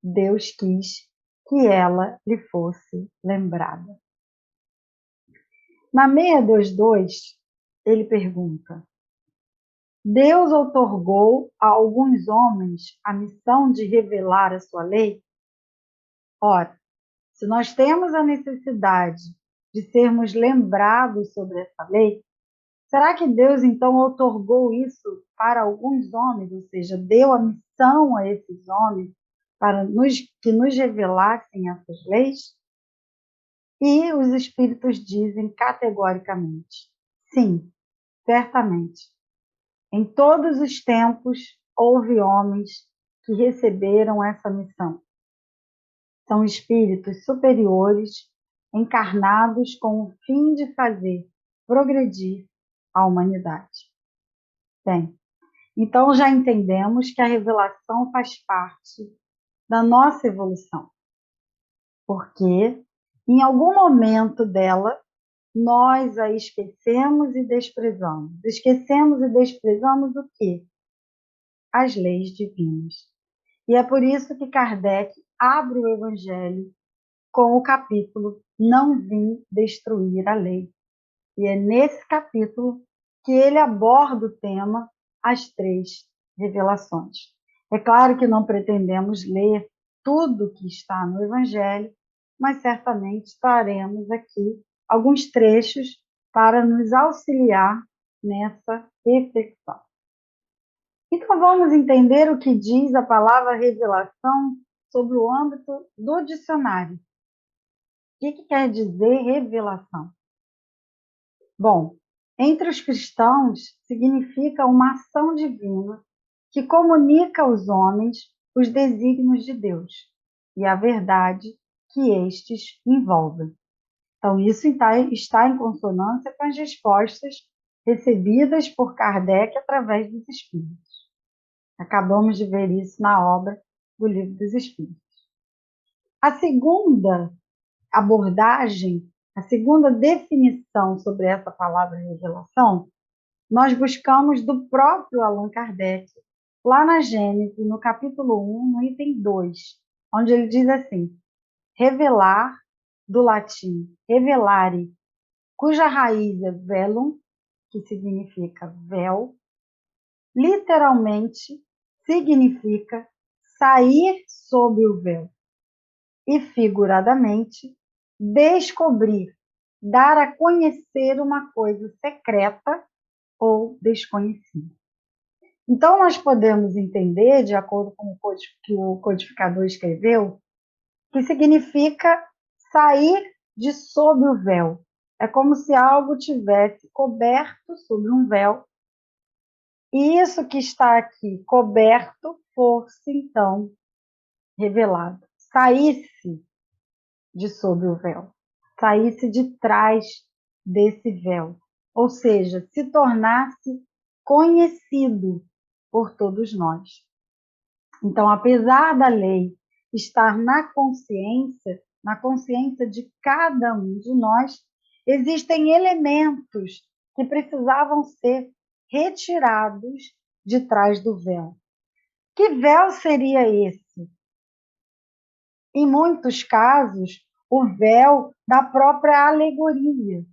Deus quis que ela lhe fosse lembrada. Na 622, ele pergunta, Deus outorgou a alguns homens a missão de revelar a sua lei? Ora, se nós temos a necessidade de sermos lembrados sobre essa lei, será que Deus então outorgou isso para alguns homens, ou seja, deu a missão a esses homens para que nos revelassem essas leis? E os espíritos dizem categoricamente, sim, certamente. Em todos os tempos houve homens que receberam essa missão. São espíritos superiores, encarnados com o fim de fazer progredir a humanidade. Bem, então já entendemos que a revelação faz parte da nossa evolução, porque em algum momento dela nós a esquecemos e desprezamos. Esquecemos e desprezamos o quê? As leis divinas. E é por isso que Kardec abre o Evangelho com o capítulo Não vim destruir a lei. E é nesse capítulo que ele aborda o tema As 3 revelações. É claro que não pretendemos ler tudo que está no Evangelho, mas certamente estaremos aqui alguns trechos para nos auxiliar nessa reflexão. Então vamos entender o que diz a palavra revelação sobre o âmbito do dicionário. O que quer dizer revelação? Bom, entre os cristãos significa uma ação divina que comunica aos homens os desígnios de Deus e a verdade que estes envolvem. Então, isso está em consonância com as respostas recebidas por Kardec através dos Espíritos. Acabamos de ver isso na obra do Livro dos Espíritos. A segunda abordagem, a segunda definição sobre essa palavra revelação, nós buscamos do próprio Allan Kardec, lá na Gênese, no capítulo 1, no item 2, onde ele diz assim, revelar, do latim revelare, cuja raiz é velum, que significa véu, literalmente significa sair sob o véu, e figuradamente descobrir, dar a conhecer uma coisa secreta ou desconhecida. Então, nós podemos entender, de acordo com o que o codificador escreveu, que significa sair de sob o véu. É como se algo tivesse coberto sobre um véu, e isso que está aqui coberto fosse, então, revelado. Saísse de sob o véu, saísse de trás desse véu, ou seja, se tornasse conhecido por todos nós. Então, apesar da lei estar na consciência de cada um de nós, existem elementos que precisavam ser retirados de trás do véu. Que véu seria esse? Em muitos casos, o véu da própria alegoria.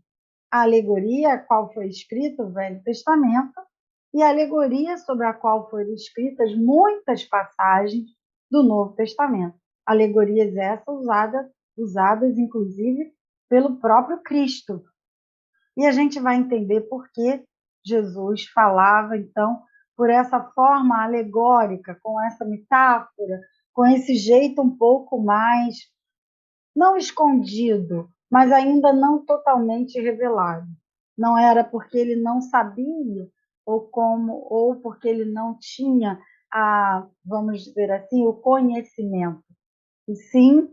A alegoria, a qual foi escrito o Velho Testamento, e a alegoria sobre a qual foram escritas muitas passagens do Novo Testamento. Alegorias essas usadas inclusive pelo próprio Cristo. E a gente vai entender por que Jesus falava, então, por essa forma alegórica, com essa metáfora, com esse jeito um pouco mais, não escondido, mas ainda não totalmente revelado. Não era porque ele não sabia ou porque ele não tinha vamos dizer assim, o conhecimento. E sim,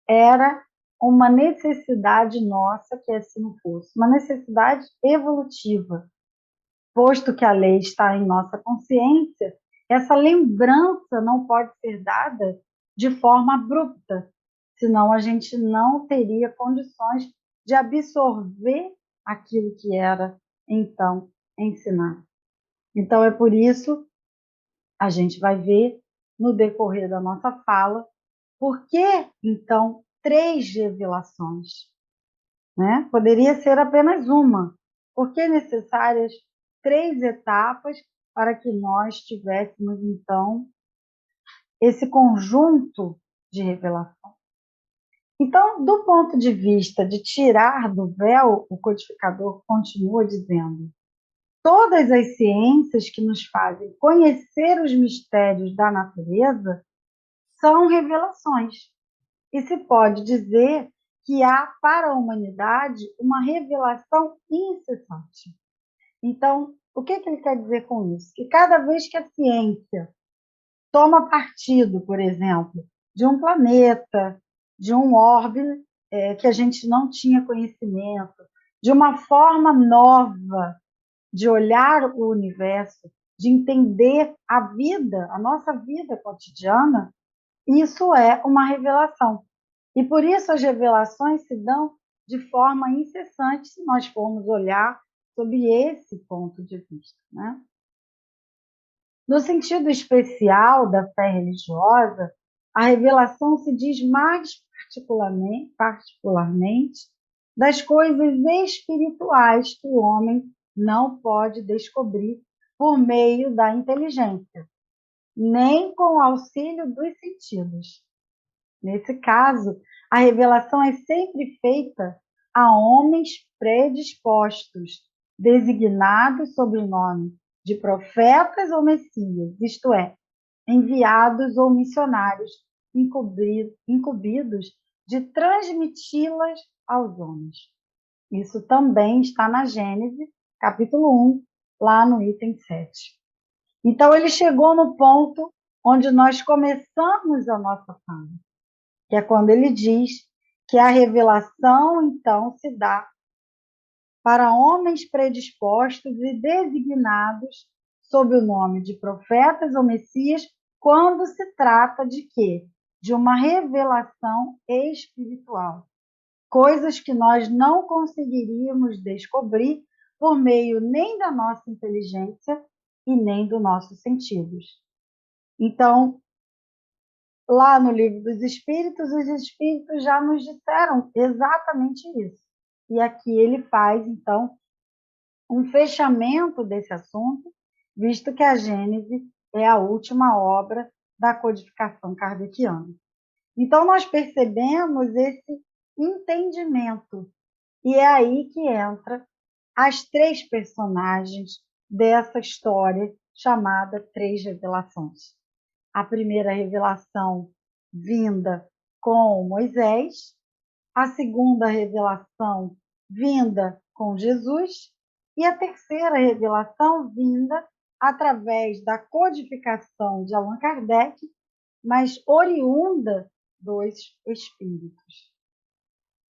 era uma necessidade nossa que assim fosse, uma necessidade evolutiva. Posto que a lei está em nossa consciência, essa lembrança não pode ser dada de forma abrupta, senão a gente não teria condições de absorver aquilo que era, então, ensinado. Então, é por isso, a gente vai ver, no decorrer da nossa fala, por que, então, 3 revelações? Né? Poderia ser apenas uma. Por que necessárias 3 etapas para que nós tivéssemos, então, esse conjunto de revelação? Então, do ponto de vista de tirar do véu, o codificador continua dizendo: todas as ciências que nos fazem conhecer os mistérios da natureza são revelações. E se pode dizer que há para a humanidade uma revelação incessante. Então, o que ele quer dizer com isso? Que cada vez que a ciência toma partido, por exemplo, de um planeta, de um orbe que a gente não tinha conhecimento, de uma forma nova de olhar o universo, de entender a vida, a nossa vida cotidiana, isso é uma revelação. E por isso as revelações se dão de forma incessante se nós formos olhar sob esse ponto de vista, né? No sentido especial da fé religiosa, a revelação se diz mais particularmente das coisas espirituais que o homem não pode descobrir por meio da inteligência, nem com o auxílio dos sentidos. Nesse caso, a revelação é sempre feita a homens predispostos, designados sob o nome de profetas ou messias, isto é, enviados ou missionários incumbidos de transmiti-las aos homens. Isso também está na Gênesis, capítulo 1, lá no item 7. Então, ele chegou no ponto onde nós começamos a nossa fala, que é quando ele diz que a revelação, então, se dá para homens predispostos e designados sob o nome de profetas ou messias, quando se trata de quê? De uma revelação espiritual. Coisas que nós não conseguiríamos descobrir por meio nem da nossa inteligência e nem dos nossos sentidos. Então, lá no Livro dos Espíritos, os Espíritos já nos disseram exatamente isso. E aqui ele faz, então, um fechamento desse assunto, visto que a Gênese é a última obra da codificação kardeciana. Então, nós percebemos esse entendimento, e é aí que entra as 3 personagens dessa história chamada 3 revelações. A primeira revelação vinda com Moisés, a segunda revelação vinda com Jesus e a terceira revelação vinda através da codificação de Allan Kardec, mas oriunda dos espíritos.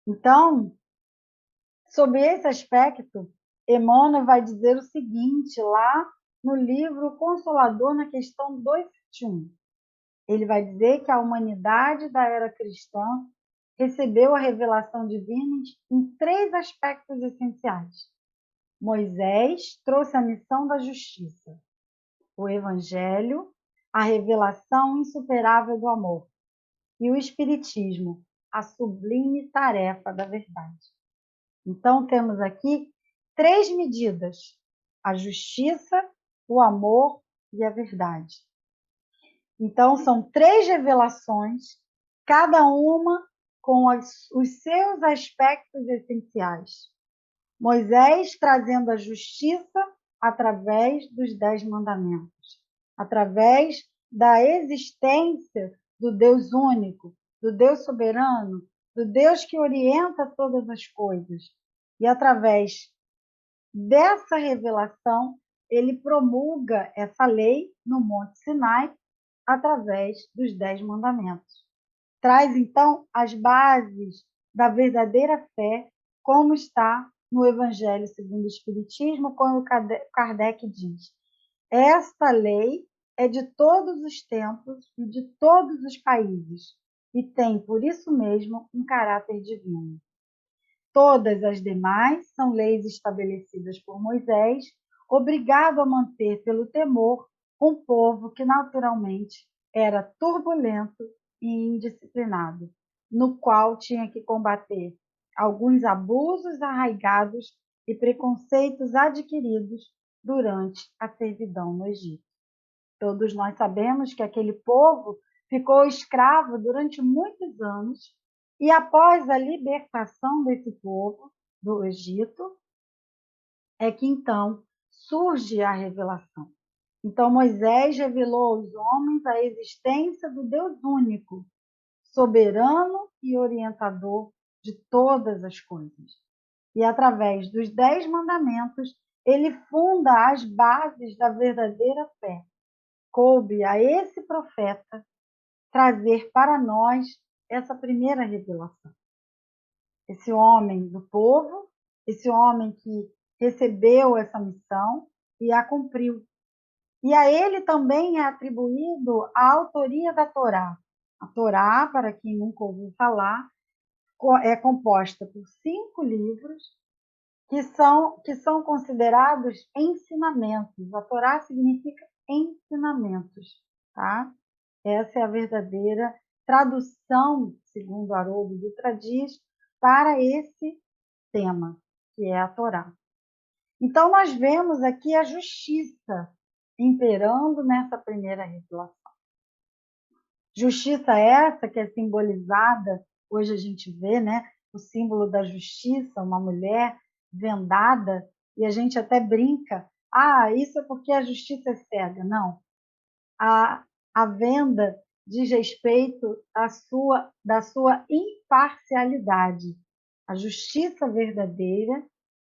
Então, sobre esse aspecto, Emmanuel vai dizer o seguinte lá no livro Consolador, na questão 271. Ele vai dizer que a humanidade da era cristã recebeu a revelação divina em 3 aspectos essenciais. Moisés trouxe a missão da justiça, o Evangelho, a revelação insuperável do amor, e o Espiritismo, a sublime tarefa da verdade. Então, temos aqui 3 medidas: a justiça, o amor e a verdade. Então, são 3 revelações, cada uma com os seus aspectos essenciais. Moisés trazendo a justiça através dos 10 mandamentos, através da existência do Deus único, do Deus soberano, do Deus que orienta todas as coisas. E através dessa revelação, ele promulga essa lei no Monte Sinai através dos 10 mandamentos. Traz, então, as bases da verdadeira fé, como está no Evangelho segundo o Espiritismo, quando Kardec diz: esta lei é de todos os tempos e de todos os países, e tem, por isso mesmo, um caráter divino. Todas as demais são leis estabelecidas por Moisés, obrigado a manter pelo temor um povo que naturalmente era turbulento e indisciplinado, no qual tinha que combater alguns abusos arraigados e preconceitos adquiridos durante a servidão no Egito. Todos nós sabemos que aquele povo ficou escravo durante muitos anos e após a libertação desse povo do Egito, é que então surge a revelação. Então Moisés revelou aos homens a existência do Deus único, soberano e orientador de todas as coisas. E através dos 10 mandamentos, ele funda as bases da verdadeira fé. Coube a esse profeta trazer para nós essa primeira revelação. Esse homem do povo, esse homem que recebeu essa missão e a cumpriu. E a ele também é atribuído a autoria da Torá. A Torá, para quem nunca ouviu falar, é composta por 5 livros que são considerados ensinamentos. A Torá significa ensinamentos, tá? Essa é a verdadeira tradução, segundo Haroldo Dutra diz, para esse tema, que é a Torá. Então, nós vemos aqui a justiça imperando nessa primeira revelação. Justiça essa que é simbolizada, hoje a gente vê, né, o símbolo da justiça, uma mulher vendada, e a gente até brinca, isso é porque a justiça é cega. Não. A venda diz respeito da sua imparcialidade. A justiça verdadeira,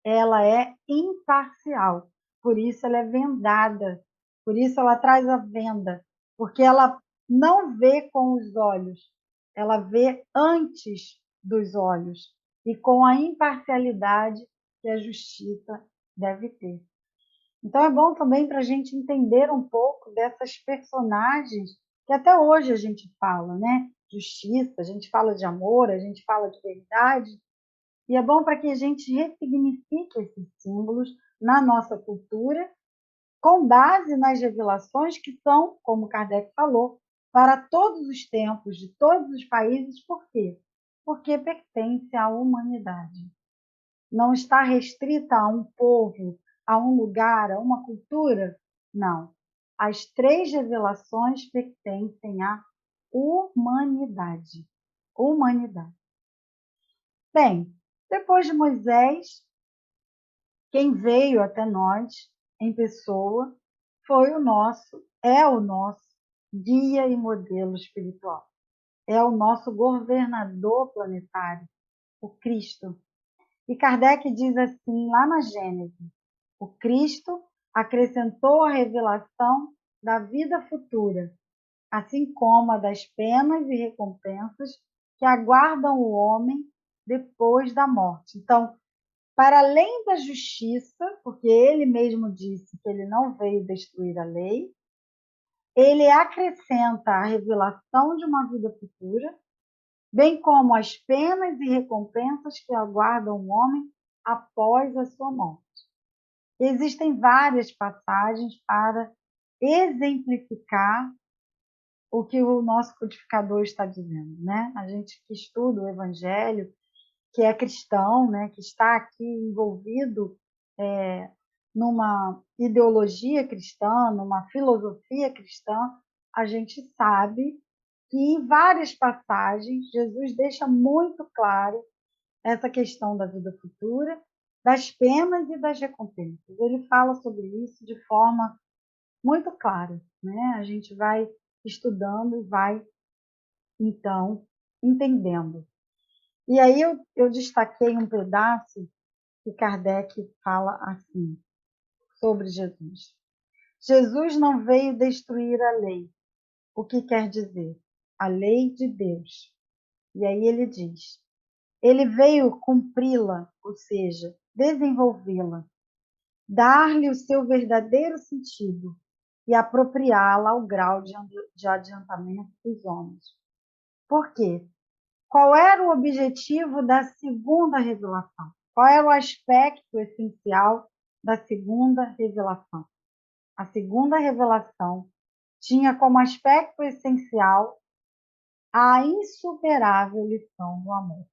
ela é imparcial, por isso ela é vendada, por isso ela traz a venda, porque ela não vê com os olhos, ela vê antes dos olhos e com a imparcialidade que a justiça deve ter. Então é bom também para a gente entender um pouco dessas personagens que até hoje a gente fala, né? Justiça, a gente fala de amor, a gente fala de verdade, e é bom para que a gente ressignifique esses símbolos na nossa cultura, com base nas revelações que são, como Kardec falou, para todos os tempos, de todos os países. Por quê? Porque pertence à humanidade. Não está restrita a um povo, a um lugar, a uma cultura. Não. As 3 revelações pertencem à humanidade. Humanidade. Bem, depois de Moisés, quem veio até nós em pessoa é o nosso guia e modelo espiritual. é o nosso governador planetário, o Cristo. E Kardec diz assim, lá na Gênesis, o Cristo acrescentou a revelação da vida futura, assim como a das penas e recompensas que aguardam o homem depois da morte. Então, para além da justiça, porque ele mesmo disse que ele não veio destruir a lei, ele acrescenta a revelação de uma vida futura, bem como as penas e recompensas que aguardam o homem após a sua morte. Existem várias passagens para exemplificar o que o nosso codificador está dizendo, né? A gente que estuda o Evangelho, que é cristão, né, que está aqui envolvido numa ideologia cristã, numa filosofia cristã, a gente sabe que em várias passagens Jesus deixa muito claro essa questão da vida futura, das penas e das recompensas. Ele fala sobre isso de forma muito clara, né? A gente vai estudando e vai, então, entendendo. E aí eu destaquei um pedaço que Kardec fala assim, sobre Jesus. Jesus não veio destruir a lei. O que quer dizer? A lei de Deus. E aí ele diz, ele veio cumpri-la, ou seja, desenvolvê-la, dar-lhe o seu verdadeiro sentido e apropriá-la ao grau de adiantamento dos homens. Por quê? Qual era o objetivo da segunda revelação? Qual era o aspecto essencial da segunda revelação? A segunda revelação tinha como aspecto essencial a insuperável lição do amor.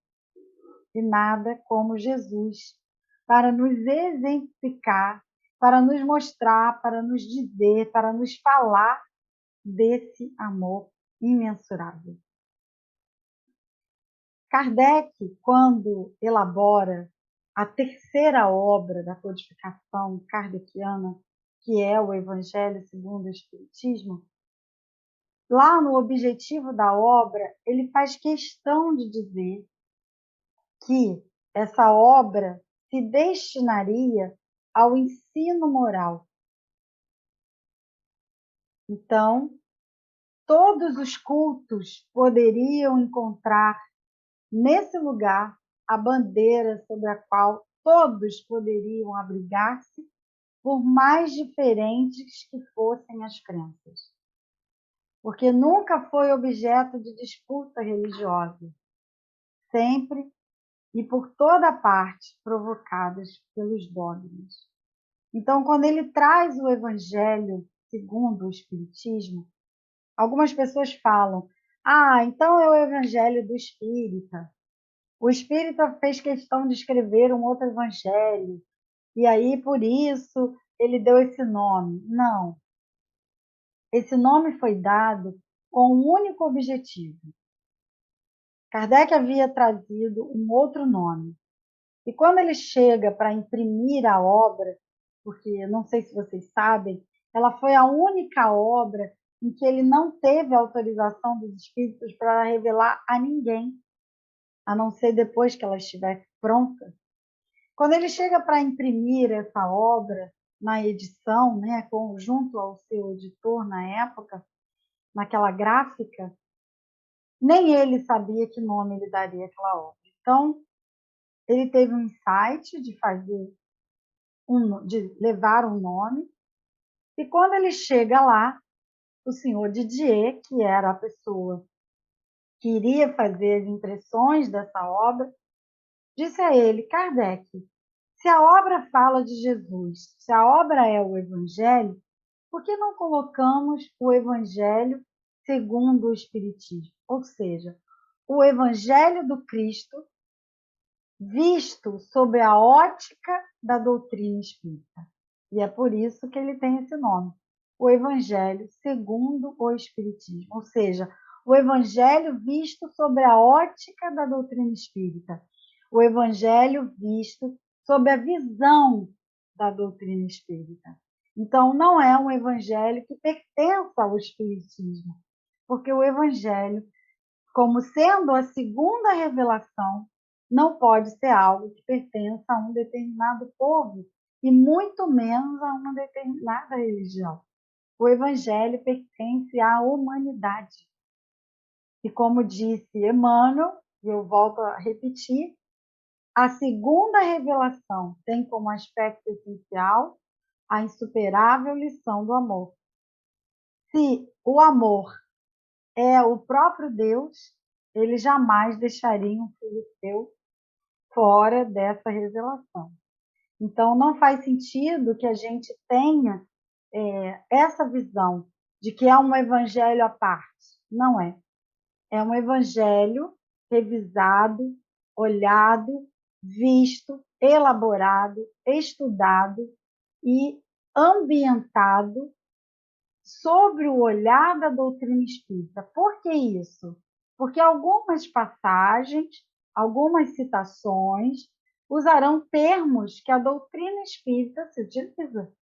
E nada como Jesus para nos exemplificar, para nos mostrar, para nos dizer, para nos falar desse amor imensurável. Kardec, quando elabora a terceira obra da codificação kardeciana, que é o Evangelho segundo o Espiritismo, lá no objetivo da obra, ele faz questão de dizer que essa obra se destinaria ao ensino moral. Então, todos os cultos poderiam encontrar nesse lugar a bandeira sobre a qual todos poderiam abrigar-se, por mais diferentes que fossem as crenças. Porque nunca foi objeto de disputa religiosa, sempre e por toda parte provocadas pelos dogmas. Então, quando ele traz o Evangelho segundo o Espiritismo, algumas pessoas falam, então é o Evangelho do Espírita. O Espírita fez questão de escrever um outro Evangelho, e aí, por isso, ele deu esse nome. Não. Esse nome foi dado com um único objetivo. Kardec havia trazido um outro nome. E quando ele chega para imprimir a obra, porque não sei se vocês sabem, ela foi a única obra em que ele não teve autorização dos espíritos para revelar a ninguém, a não ser depois que ela estivesse pronta. Quando ele chega para imprimir essa obra na edição, né, junto ao seu editor na época, naquela gráfica, nem ele sabia que nome ele daria àquela obra. Então, ele teve um insight de levar um nome, e quando ele chega lá, o senhor Didier, que era a pessoa que iria fazer as impressões dessa obra, disse a ele, Kardec, se a obra fala de Jesus, se a obra é o Evangelho, por que não colocamos o Evangelho segundo o Espiritismo? Ou seja, o Evangelho do Cristo visto sob a ótica da doutrina espírita. E é por isso que ele tem esse nome, o Evangelho segundo o Espiritismo. Ou seja, o Evangelho visto sob a ótica da doutrina espírita. O Evangelho visto sob a visão da doutrina espírita. Então, não é um evangelho que pertença ao espiritismo, porque o evangelho, como sendo a segunda revelação, não pode ser algo que pertença a um determinado povo, e muito menos a uma determinada religião. O Evangelho pertence à humanidade. E como disse Emmanuel, e eu volto a repetir, a segunda revelação tem como aspecto essencial a insuperável lição do amor. Se o amor é o próprio Deus, ele jamais deixaria um filho seu fora dessa revelação. Então, não faz sentido que a gente tenha essa visão de que é um evangelho à parte. Não é. É um evangelho revisado, olhado, visto, elaborado, estudado e ambientado sobre o olhar da doutrina espírita. Por que isso? Porque algumas passagens, algumas citações usarão termos que a doutrina espírita se utiliza.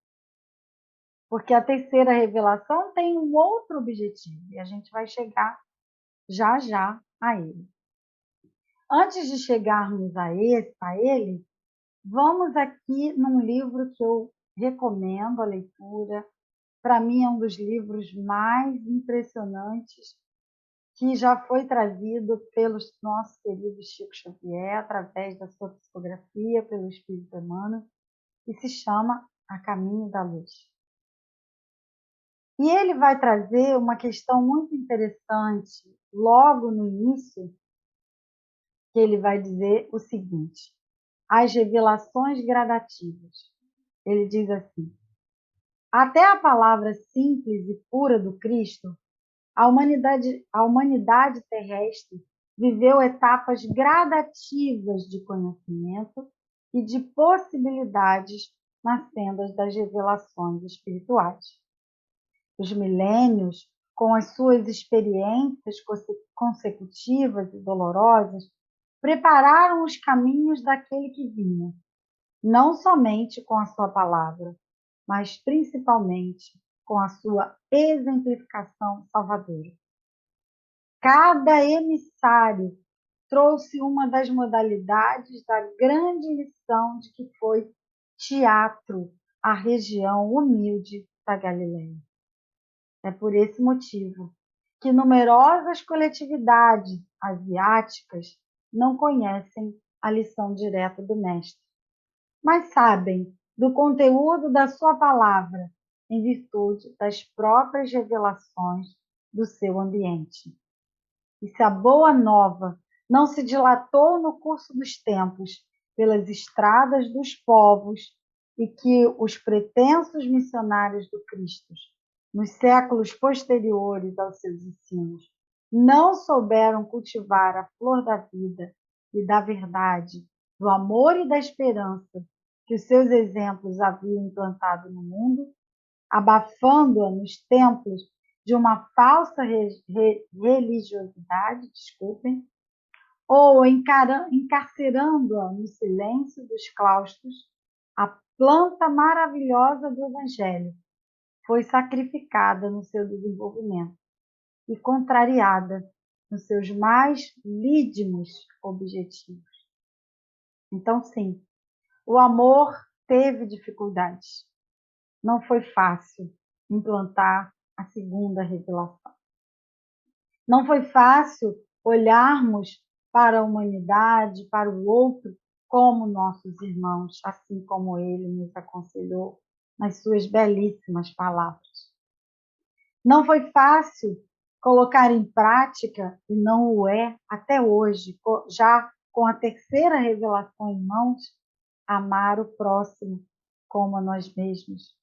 Porque a terceira revelação tem um outro objetivo, e a gente vai chegar já já a ele. Antes de chegarmos a ele, vamos aqui num livro que eu recomendo a leitura. Para mim é um dos livros mais impressionantes que já foi trazido pelo nosso querido Chico Xavier, através da sua psicografia, pelo Espírito Emmanuel, e se chama A Caminho da Luz. E ele vai trazer uma questão muito interessante, logo no início, que ele vai dizer o seguinte: as revelações gradativas. Ele diz assim: até a palavra simples e pura do Cristo, a humanidade terrestre viveu etapas gradativas de conhecimento e de possibilidades nas sendas das revelações espirituais. Os milênios, com as suas experiências consecutivas e dolorosas, prepararam os caminhos daquele que vinha, não somente com a sua palavra, mas principalmente com a sua exemplificação salvadora. Cada emissário trouxe uma das modalidades da grande lição de que foi teatro a região humilde da Galileia. É por esse motivo que numerosas coletividades asiáticas não conhecem a lição direta do Mestre, mas sabem do conteúdo da sua palavra em virtude das próprias revelações do seu ambiente. E se a boa nova não se dilatou no curso dos tempos pelas estradas dos povos e que os pretensos missionários do Cristo, nos séculos posteriores aos seus ensinos, não souberam cultivar a flor da vida e da verdade, do amor e da esperança que os seus exemplos haviam implantado no mundo, abafando-a nos templos de uma falsa religiosidade, ou encarcerando-a no silêncio dos claustros, a planta maravilhosa do Evangelho foi sacrificada no seu desenvolvimento e contrariada nos seus mais lídimos objetivos. Então, sim, o amor teve dificuldades. Não foi fácil implantar a segunda revelação. Não foi fácil olharmos para a humanidade, para o outro, como nossos irmãos, assim como ele nos aconselhou nas suas belíssimas palavras. Não foi fácil colocar em prática, e não o é até hoje, já com a terceira revelação em mãos, amar o próximo como a nós mesmos.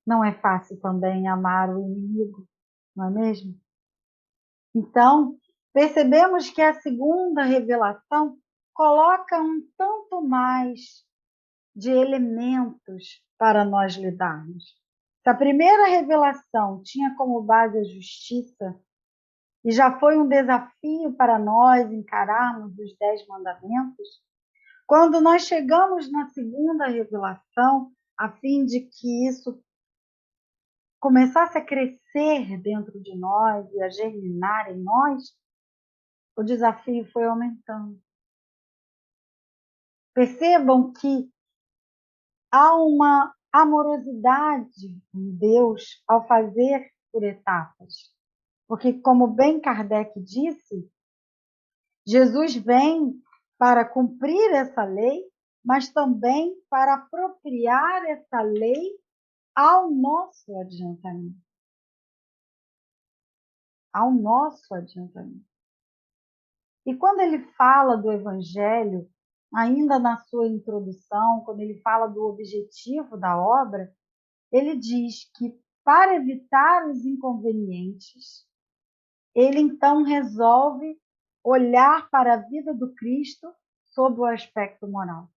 Não é fácil também amar o inimigo, não é mesmo? Então, percebemos que a segunda revelação coloca um tanto mais de elementos para nós lidarmos. Se a primeira revelação tinha como base a justiça, e já foi um desafio para nós encararmos os 10 mandamentos, quando nós chegamos na segunda revelação, a fim de que isso começasse a crescer dentro de nós e a germinar em nós, o desafio foi aumentando. Percebam que há uma amorosidade em Deus ao fazer por etapas. Porque, como bem Kardec disse, Jesus vem para cumprir essa lei, mas também para apropriar essa lei ao nosso adiantamento. Ao nosso adiantamento. E quando ele fala do Evangelho, ainda na sua introdução, quando ele fala do objetivo da obra, ele diz que para evitar os inconvenientes, ele então resolve olhar para a vida do Cristo sob o aspecto moral.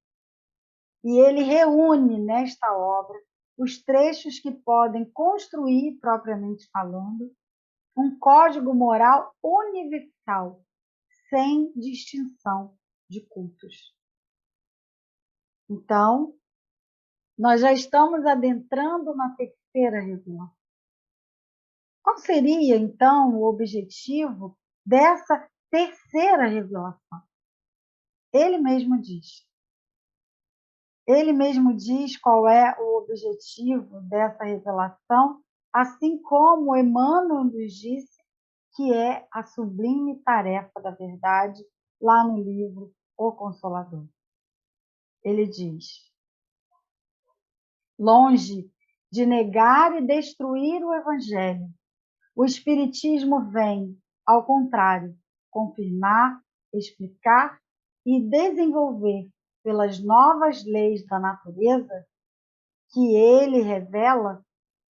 E ele reúne nesta obra os trechos que podem construir, propriamente falando, um código moral universal, sem distinção de cultos. Então, nós já estamos adentrando na terceira revelação. Qual seria, então, o objetivo dessa terceira revelação? Ele mesmo diz. Ele mesmo diz qual é o objetivo dessa revelação, assim como Emmanuel nos disse que é a sublime tarefa da verdade, lá no livro O Consolador. Ele diz: longe de negar e destruir o Evangelho, o Espiritismo vem, ao contrário, confirmar, explicar e desenvolver pelas novas leis da natureza que ele revela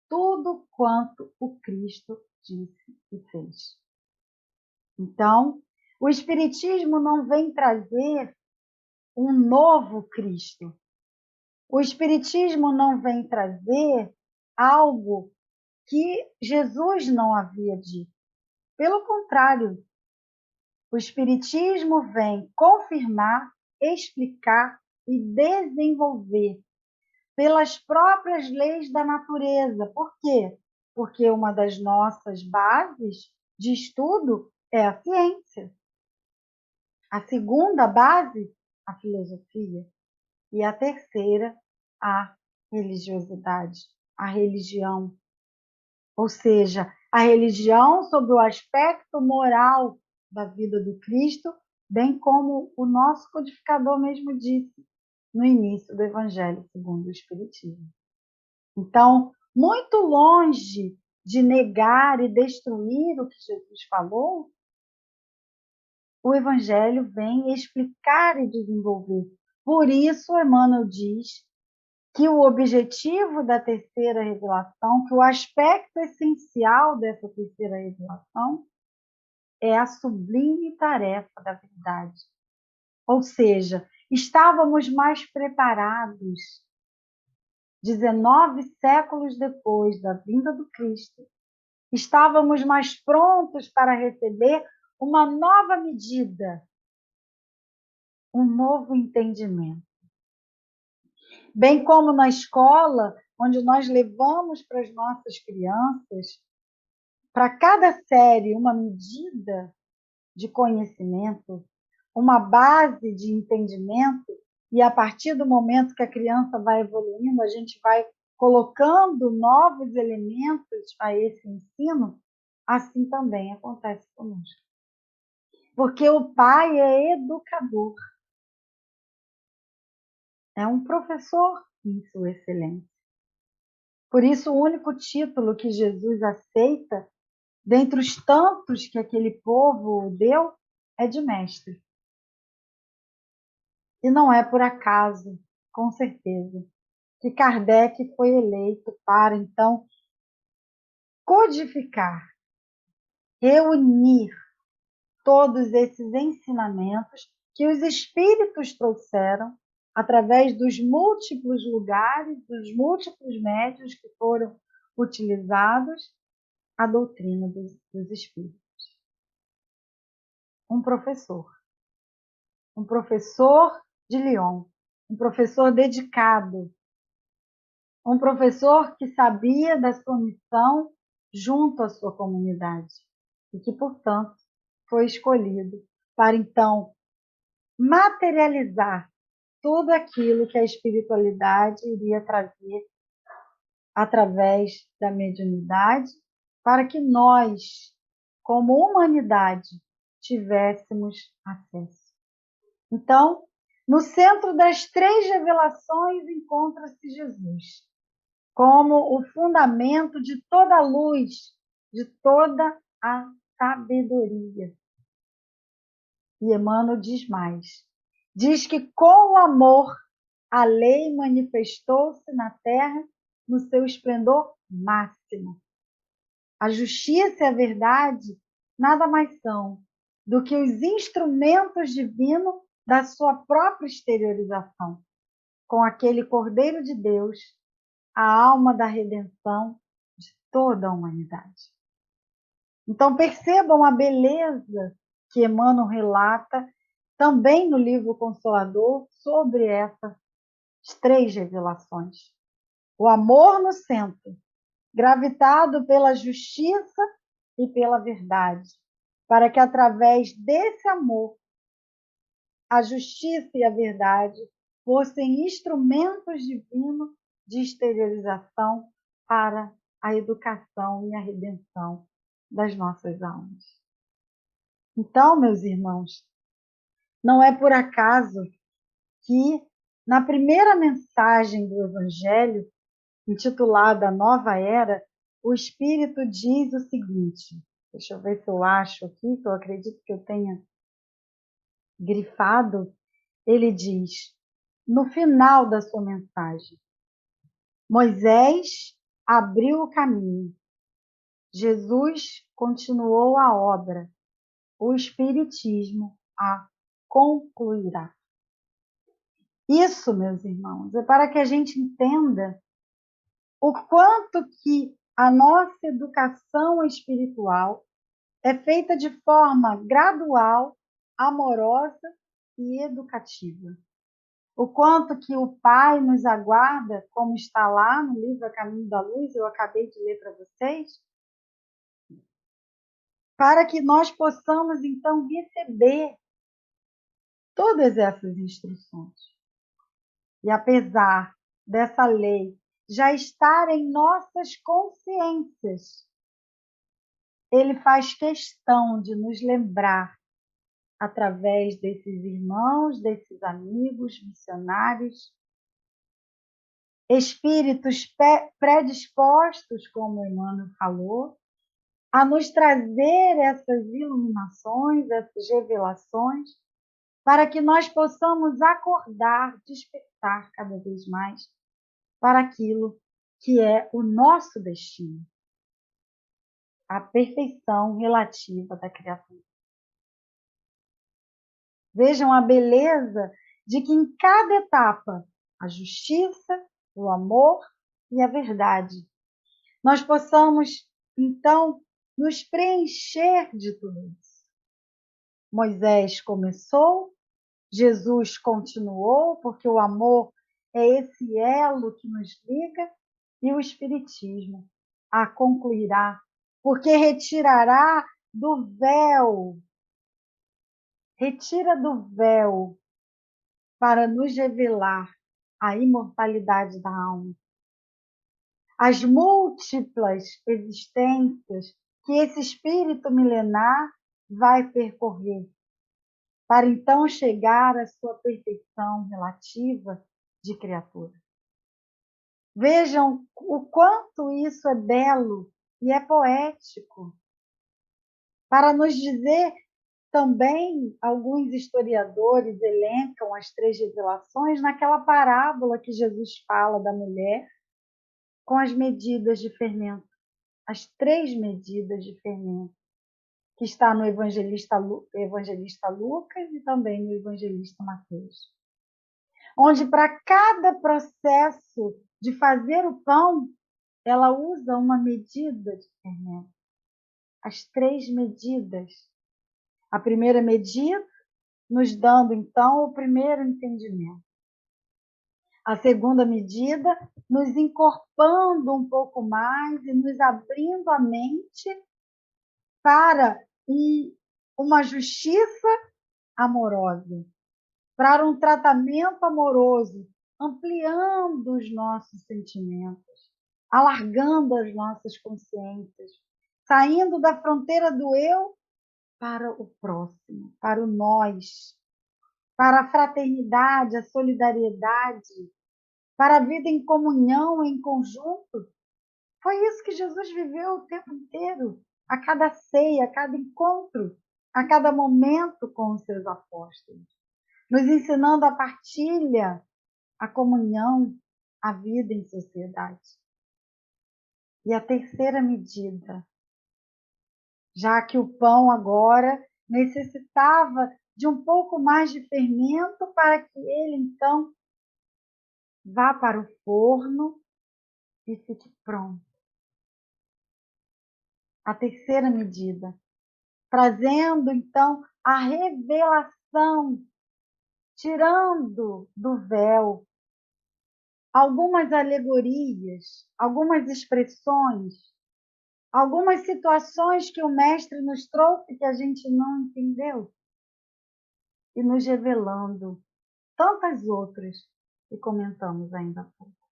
tudo quanto o Cristo disse e fez. Então, o Espiritismo não vem trazer um novo Cristo. O Espiritismo não vem trazer algo que Jesus não havia dito. Pelo contrário, o Espiritismo vem confirmar, explicar e desenvolver pelas próprias leis da natureza. Por quê? Porque uma das nossas bases de estudo é a ciência. A segunda base, a filosofia. E a terceira, a religiosidade, a religião. Ou seja, a religião sob o aspecto moral da vida do Cristo, bem como o nosso codificador mesmo disse no início do Evangelho segundo o Espiritismo. Então, muito longe de negar e destruir o que Jesus falou, o Evangelho vem explicar e desenvolver. Por isso, Emmanuel diz que o objetivo da terceira revelação, que o aspecto essencial dessa terceira revelação é a sublime tarefa da verdade. Ou seja, estávamos mais preparados 19 séculos depois da vinda do Cristo. Estávamos mais prontos para receber uma nova medida, um novo entendimento. Bem como na escola, onde nós levamos para as nossas crianças, para cada série, uma medida de conhecimento, uma base de entendimento, e a partir do momento que a criança vai evoluindo, a gente vai colocando novos elementos a esse ensino, assim também acontece conosco. Porque o pai é educador. É um professor em sua excelência. Por isso, o único título que Jesus aceita, dentre os tantos que aquele povo deu, é de mestre. E não é por acaso, com certeza, que Kardec foi eleito para, então, codificar, reunir todos esses ensinamentos que os espíritos trouxeram através dos múltiplos lugares, dos múltiplos médios que foram utilizados, a doutrina dos espíritos. Um professor de Lyon, um professor dedicado, um professor que sabia da sua missão junto à sua comunidade e que, portanto, foi escolhido para então materializar tudo aquilo que a espiritualidade iria trazer através da mediunidade, para que nós, como humanidade, tivéssemos acesso. Então, no centro das 3 revelações encontra-se Jesus, como o fundamento de toda a luz, de toda a sabedoria. E Emmanuel diz mais. Diz que com o amor a lei manifestou-se na terra no seu esplendor máximo. A justiça e a verdade nada mais são do que os instrumentos divinos da sua própria exteriorização, com aquele Cordeiro de Deus, a alma da redenção de toda a humanidade. Então percebam a beleza que Emmanuel relata também no livro Consolador sobre essas 3 revelações. O amor no centro, gravitado pela justiça e pela verdade, para que através desse amor, a justiça e a verdade fossem instrumentos divinos de exteriorização para a educação e a redenção das nossas almas. Então, meus irmãos, não é por acaso que na primeira mensagem do Evangelho, intitulada Nova Era, o Espírito diz o seguinte, deixa eu ver se eu acho aqui, que eu acredito que eu tenha grifado, ele diz, no final da sua mensagem, Moisés abriu o caminho, Jesus continuou a obra, o Espiritismo a concluirá. Isso, meus irmãos, é para que a gente entenda o quanto que a nossa educação espiritual é feita de forma gradual, amorosa e educativa. O quanto que o Pai nos aguarda, como está lá no livro A Caminho da Luz, eu acabei de ler para vocês, para que nós possamos, então, receber todas essas instruções. E apesar dessa lei já estar em nossas consciências, ele faz questão de nos lembrar, através desses irmãos, desses amigos, missionários, espíritos predispostos, como Emmanuel falou, a nos trazer essas iluminações, essas revelações, para que nós possamos acordar, despertar cada vez mais para aquilo que é o nosso destino, a perfeição relativa da criatura. Vejam a beleza de que em cada etapa, a justiça, o amor e a verdade, nós possamos, então, nos preencher de tudo isso. Moisés começou, Jesus continuou, porque o amor é esse elo que nos liga, e o Espiritismo a concluirá, porque retirará do véu, retira do véu para nos revelar a imortalidade da alma. As múltiplas existências que esse espírito milenar vai percorrer, para então chegar à sua perfeição relativa de criatura. Vejam o quanto isso é belo e é poético. Para nos dizer também, alguns historiadores elencam as 3 revelações naquela parábola que Jesus fala da mulher com as medidas de fermento, as 3 medidas de fermento, que está no evangelista Lucas e também no evangelista Mateus. Onde para cada processo de fazer o pão, ela usa uma medida de fermento. As 3 medidas. A primeira medida, nos dando então o primeiro entendimento. A segunda medida, nos encorpando um pouco mais e nos abrindo a mente para uma justiça amorosa, para um tratamento amoroso, ampliando os nossos sentimentos, alargando as nossas consciências, saindo da fronteira do eu para o próximo, para o nós, para a fraternidade, a solidariedade, para a vida em comunhão, em conjunto. Foi isso que Jesus viveu o tempo inteiro, a cada ceia, a cada encontro, a cada momento com os seus apóstolos, nos ensinando a partilha, a comunhão, a vida em sociedade. E a terceira medida, já que o pão agora necessitava de um pouco mais de fermento para que ele, então, vá para o forno e fique pronto. A terceira medida, trazendo, então, a revelação, tirando do véu algumas alegorias, algumas expressões, algumas situações que o Mestre nos trouxe que a gente não entendeu, e nos revelando tantas outras que comentamos ainda há pouco.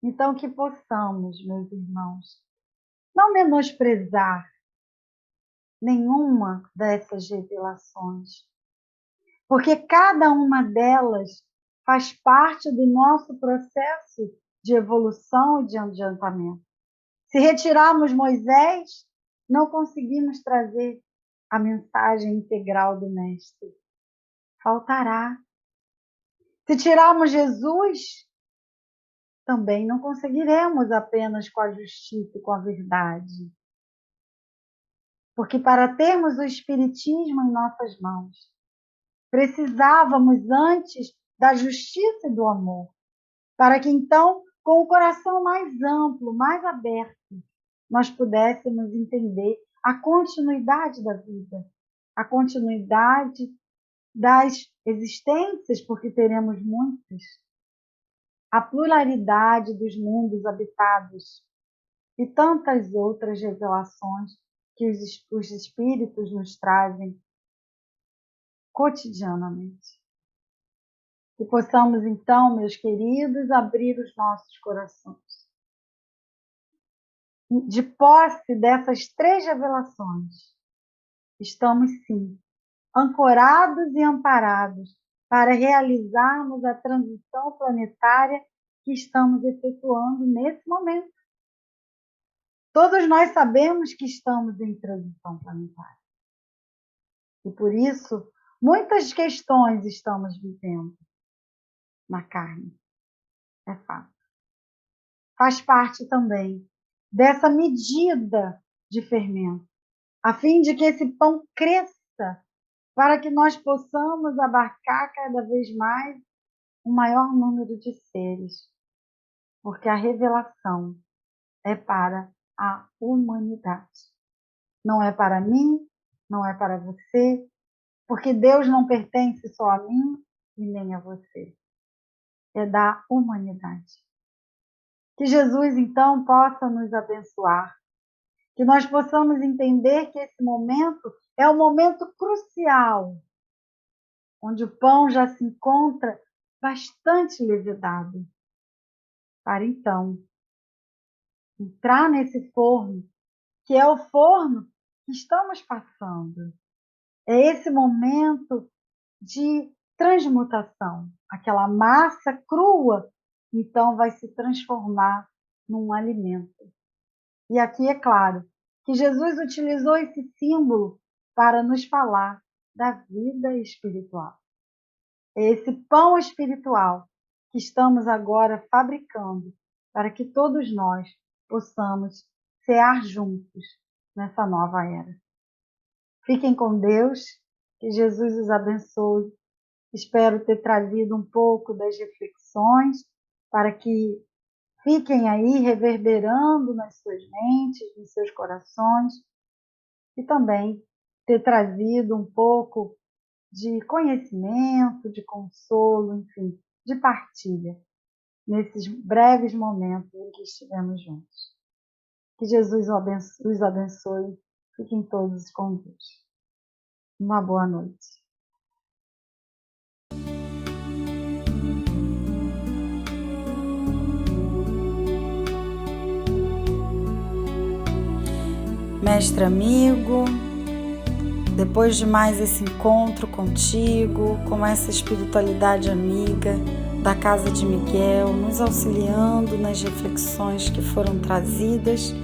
Então, que possamos, meus irmãos, não menosprezar nenhuma dessas revelações, porque cada uma delas faz parte do nosso processo de evolução e de adiantamento. Se retirarmos Moisés, não conseguimos trazer a mensagem integral do Mestre. Faltará. Se tirarmos Jesus, também não conseguiremos apenas com a justiça e com a verdade. Porque para termos o Espiritismo em nossas mãos, precisávamos antes da justiça e do amor, para que então, com o coração mais amplo, mais aberto, nós pudéssemos entender a continuidade da vida, a continuidade das existências, porque teremos muitas, a pluralidade dos mundos habitados e tantas outras revelações que os espíritos nos trazem cotidianamente. Que possamos, então, meus queridos, abrir os nossos corações. De posse dessas 3 revelações, estamos, sim, ancorados e amparados para realizarmos a transição planetária que estamos efetuando nesse momento. Todos nós sabemos que estamos em transição planetária. E por isso, muitas questões estamos vivendo na carne. É fato. Faz parte também dessa medida de fermento, a fim de que esse pão cresça, para que nós possamos abarcar cada vez mais um maior número de seres, porque a revelação é para a humanidade. Não é para mim, não é para você, porque Deus não pertence só a mim e nem a você. É da humanidade. Que Jesus, então, possa nos abençoar, que nós possamos entender que esse momento é um momento crucial, onde o pão já se encontra bastante levedado, para então entrar nesse forno, que é o forno que estamos passando. É esse momento de transmutação. Aquela massa crua, então, vai se transformar num alimento. E aqui é claro que Jesus utilizou esse símbolo para nos falar da vida espiritual. É esse pão espiritual que estamos agora fabricando para que todos nós possamos cear juntos nessa nova era. Fiquem com Deus, que Jesus os abençoe. Espero ter trazido um pouco das reflexões para que fiquem aí reverberando nas suas mentes, nos seus corações, e também ter trazido um pouco de conhecimento, de consolo, enfim, de partilha, nesses breves momentos em que estivemos juntos. Que Jesus os abençoe. Fiquem todos com Deus. Uma boa noite. mestre amigo, depois de mais esse encontro contigo, com essa espiritualidade amiga da Casa de Miguel, nos auxiliando nas reflexões que foram trazidas,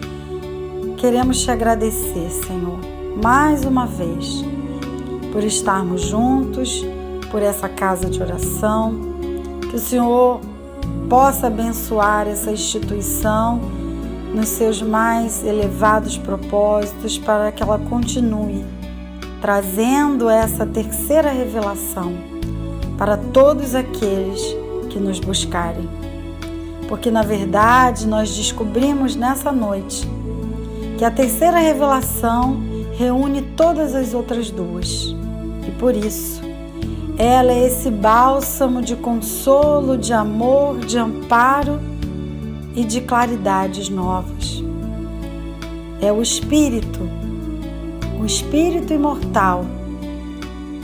queremos te agradecer, Senhor, mais uma vez, por estarmos juntos, por essa casa de oração, que o Senhor possa abençoar essa instituição nos seus mais elevados propósitos, para que ela continue trazendo essa terceira revelação para todos aqueles que nos buscarem. Porque, na verdade, nós descobrimos nessa noite que a terceira revelação reúne todas as outras duas. E por isso, ela é esse bálsamo de consolo, de amor, de amparo e de claridades novas. É o Espírito imortal,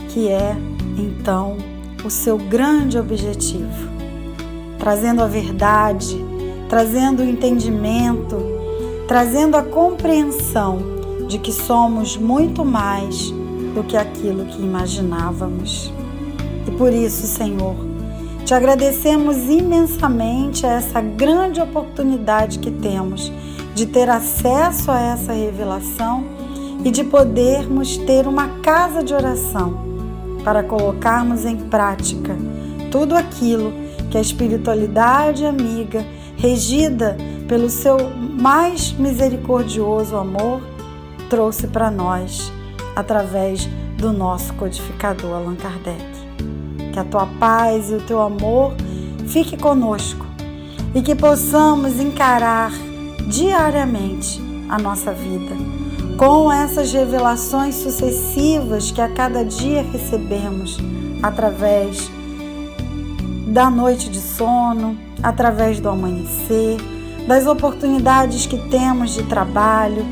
que é, então, o seu grande objetivo, trazendo a verdade, trazendo o entendimento, trazendo a compreensão de que somos muito mais do que aquilo que imaginávamos. E por isso, Senhor, te agradecemos imensamente a essa grande oportunidade que temos de ter acesso a essa revelação e de podermos ter uma casa de oração para colocarmos em prática tudo aquilo que a espiritualidade amiga, regida pelo seu mais misericordioso amor, trouxe para nós através do nosso codificador Allan Kardec. Que a tua paz e o teu amor fique conosco e que possamos encarar diariamente a nossa vida com essas revelações sucessivas que a cada dia recebemos através da noite de sono, através do amanhecer, das oportunidades que temos de trabalho,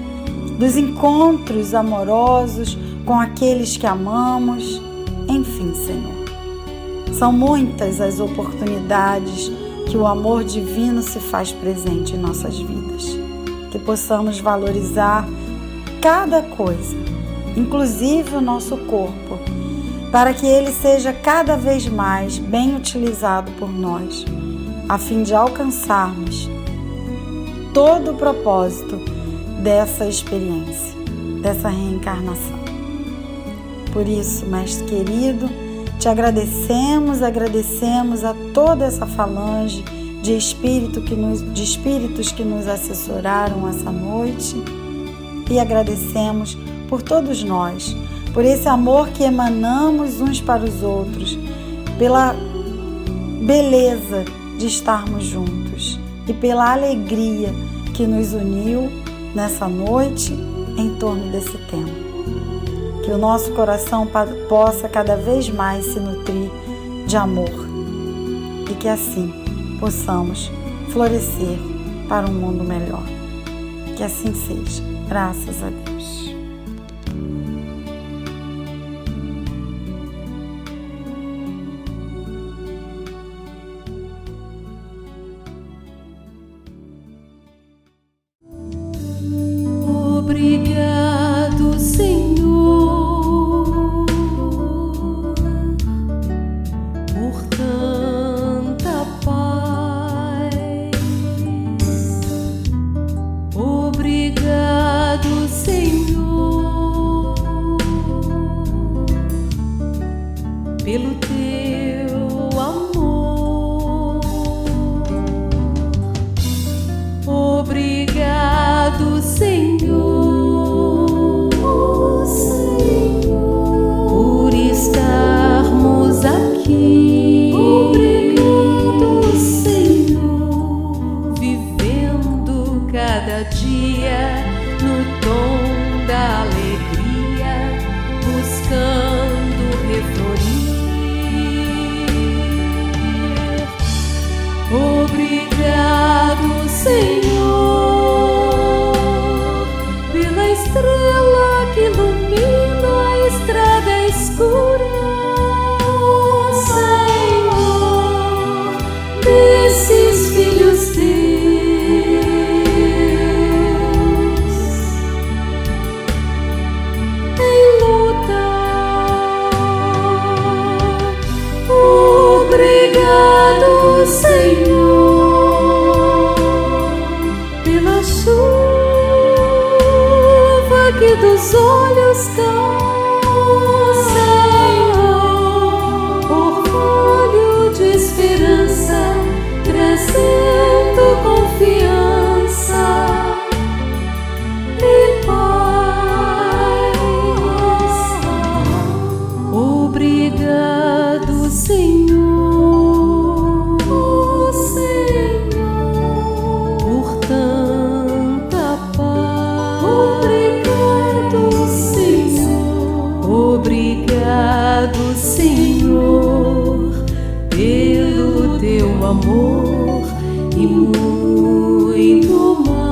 dos encontros amorosos com aqueles que amamos, enfim, Senhor. São muitas as oportunidades que o amor divino se faz presente em nossas vidas. Que possamos valorizar cada coisa, inclusive o nosso corpo, para que ele seja cada vez mais bem utilizado por nós, a fim de alcançarmos todo o propósito dessa experiência, dessa reencarnação. Por isso, Mestre querido, te agradecemos a toda essa falange de espíritos que nos assessoraram essa noite, e agradecemos por todos nós, por esse amor que emanamos uns para os outros, pela beleza de estarmos juntos e pela alegria que nos uniu nessa noite em torno desse tema. Que o nosso coração possa cada vez mais se nutrir de amor e que assim possamos florescer para um mundo melhor. Que assim seja, graças a Deus. Obrigado, Senhor, por tanta paz. Obrigado, Senhor, pelo teu amor. Obrigado, Senhor, por estarmos aqui. Obrigado, Senhor, vivendo cada dia no tom da alegria, buscando reflorir. Obrigado, Senhor, pela estrela que ilumina a estrada escura. Senhor, desses filhos teus, Senhor, pela chuva que dos olhos cai, Senhor, orgulho de esperança, trazendo confiança e paz. Obrigado, Senhor, oh Senhor, por tanta paz. Obrigado, Senhor, obrigado, Senhor, pelo teu amor e muito mais.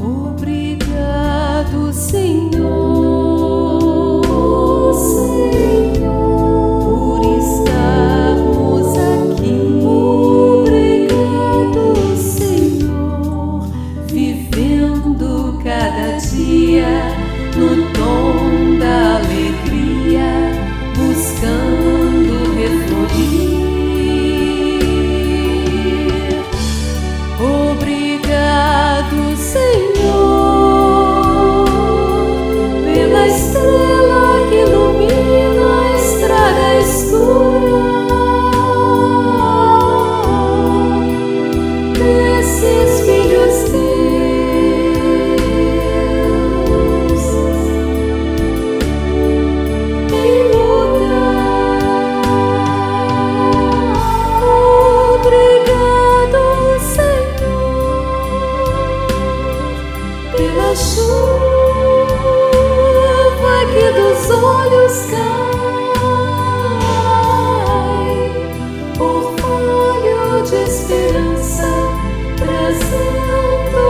Obrigado, Senhor, por estarmos aqui. Obrigado, Senhor, vivendo cada dia no tom da alegria, buscando reflorir. Obrigado, Senhor, pela estrela que ilumina a estrada escura desses filhos teus em luta. Obrigado, Senhor, pela chuva que dos olhos cai, orvalho de esperança, trazendo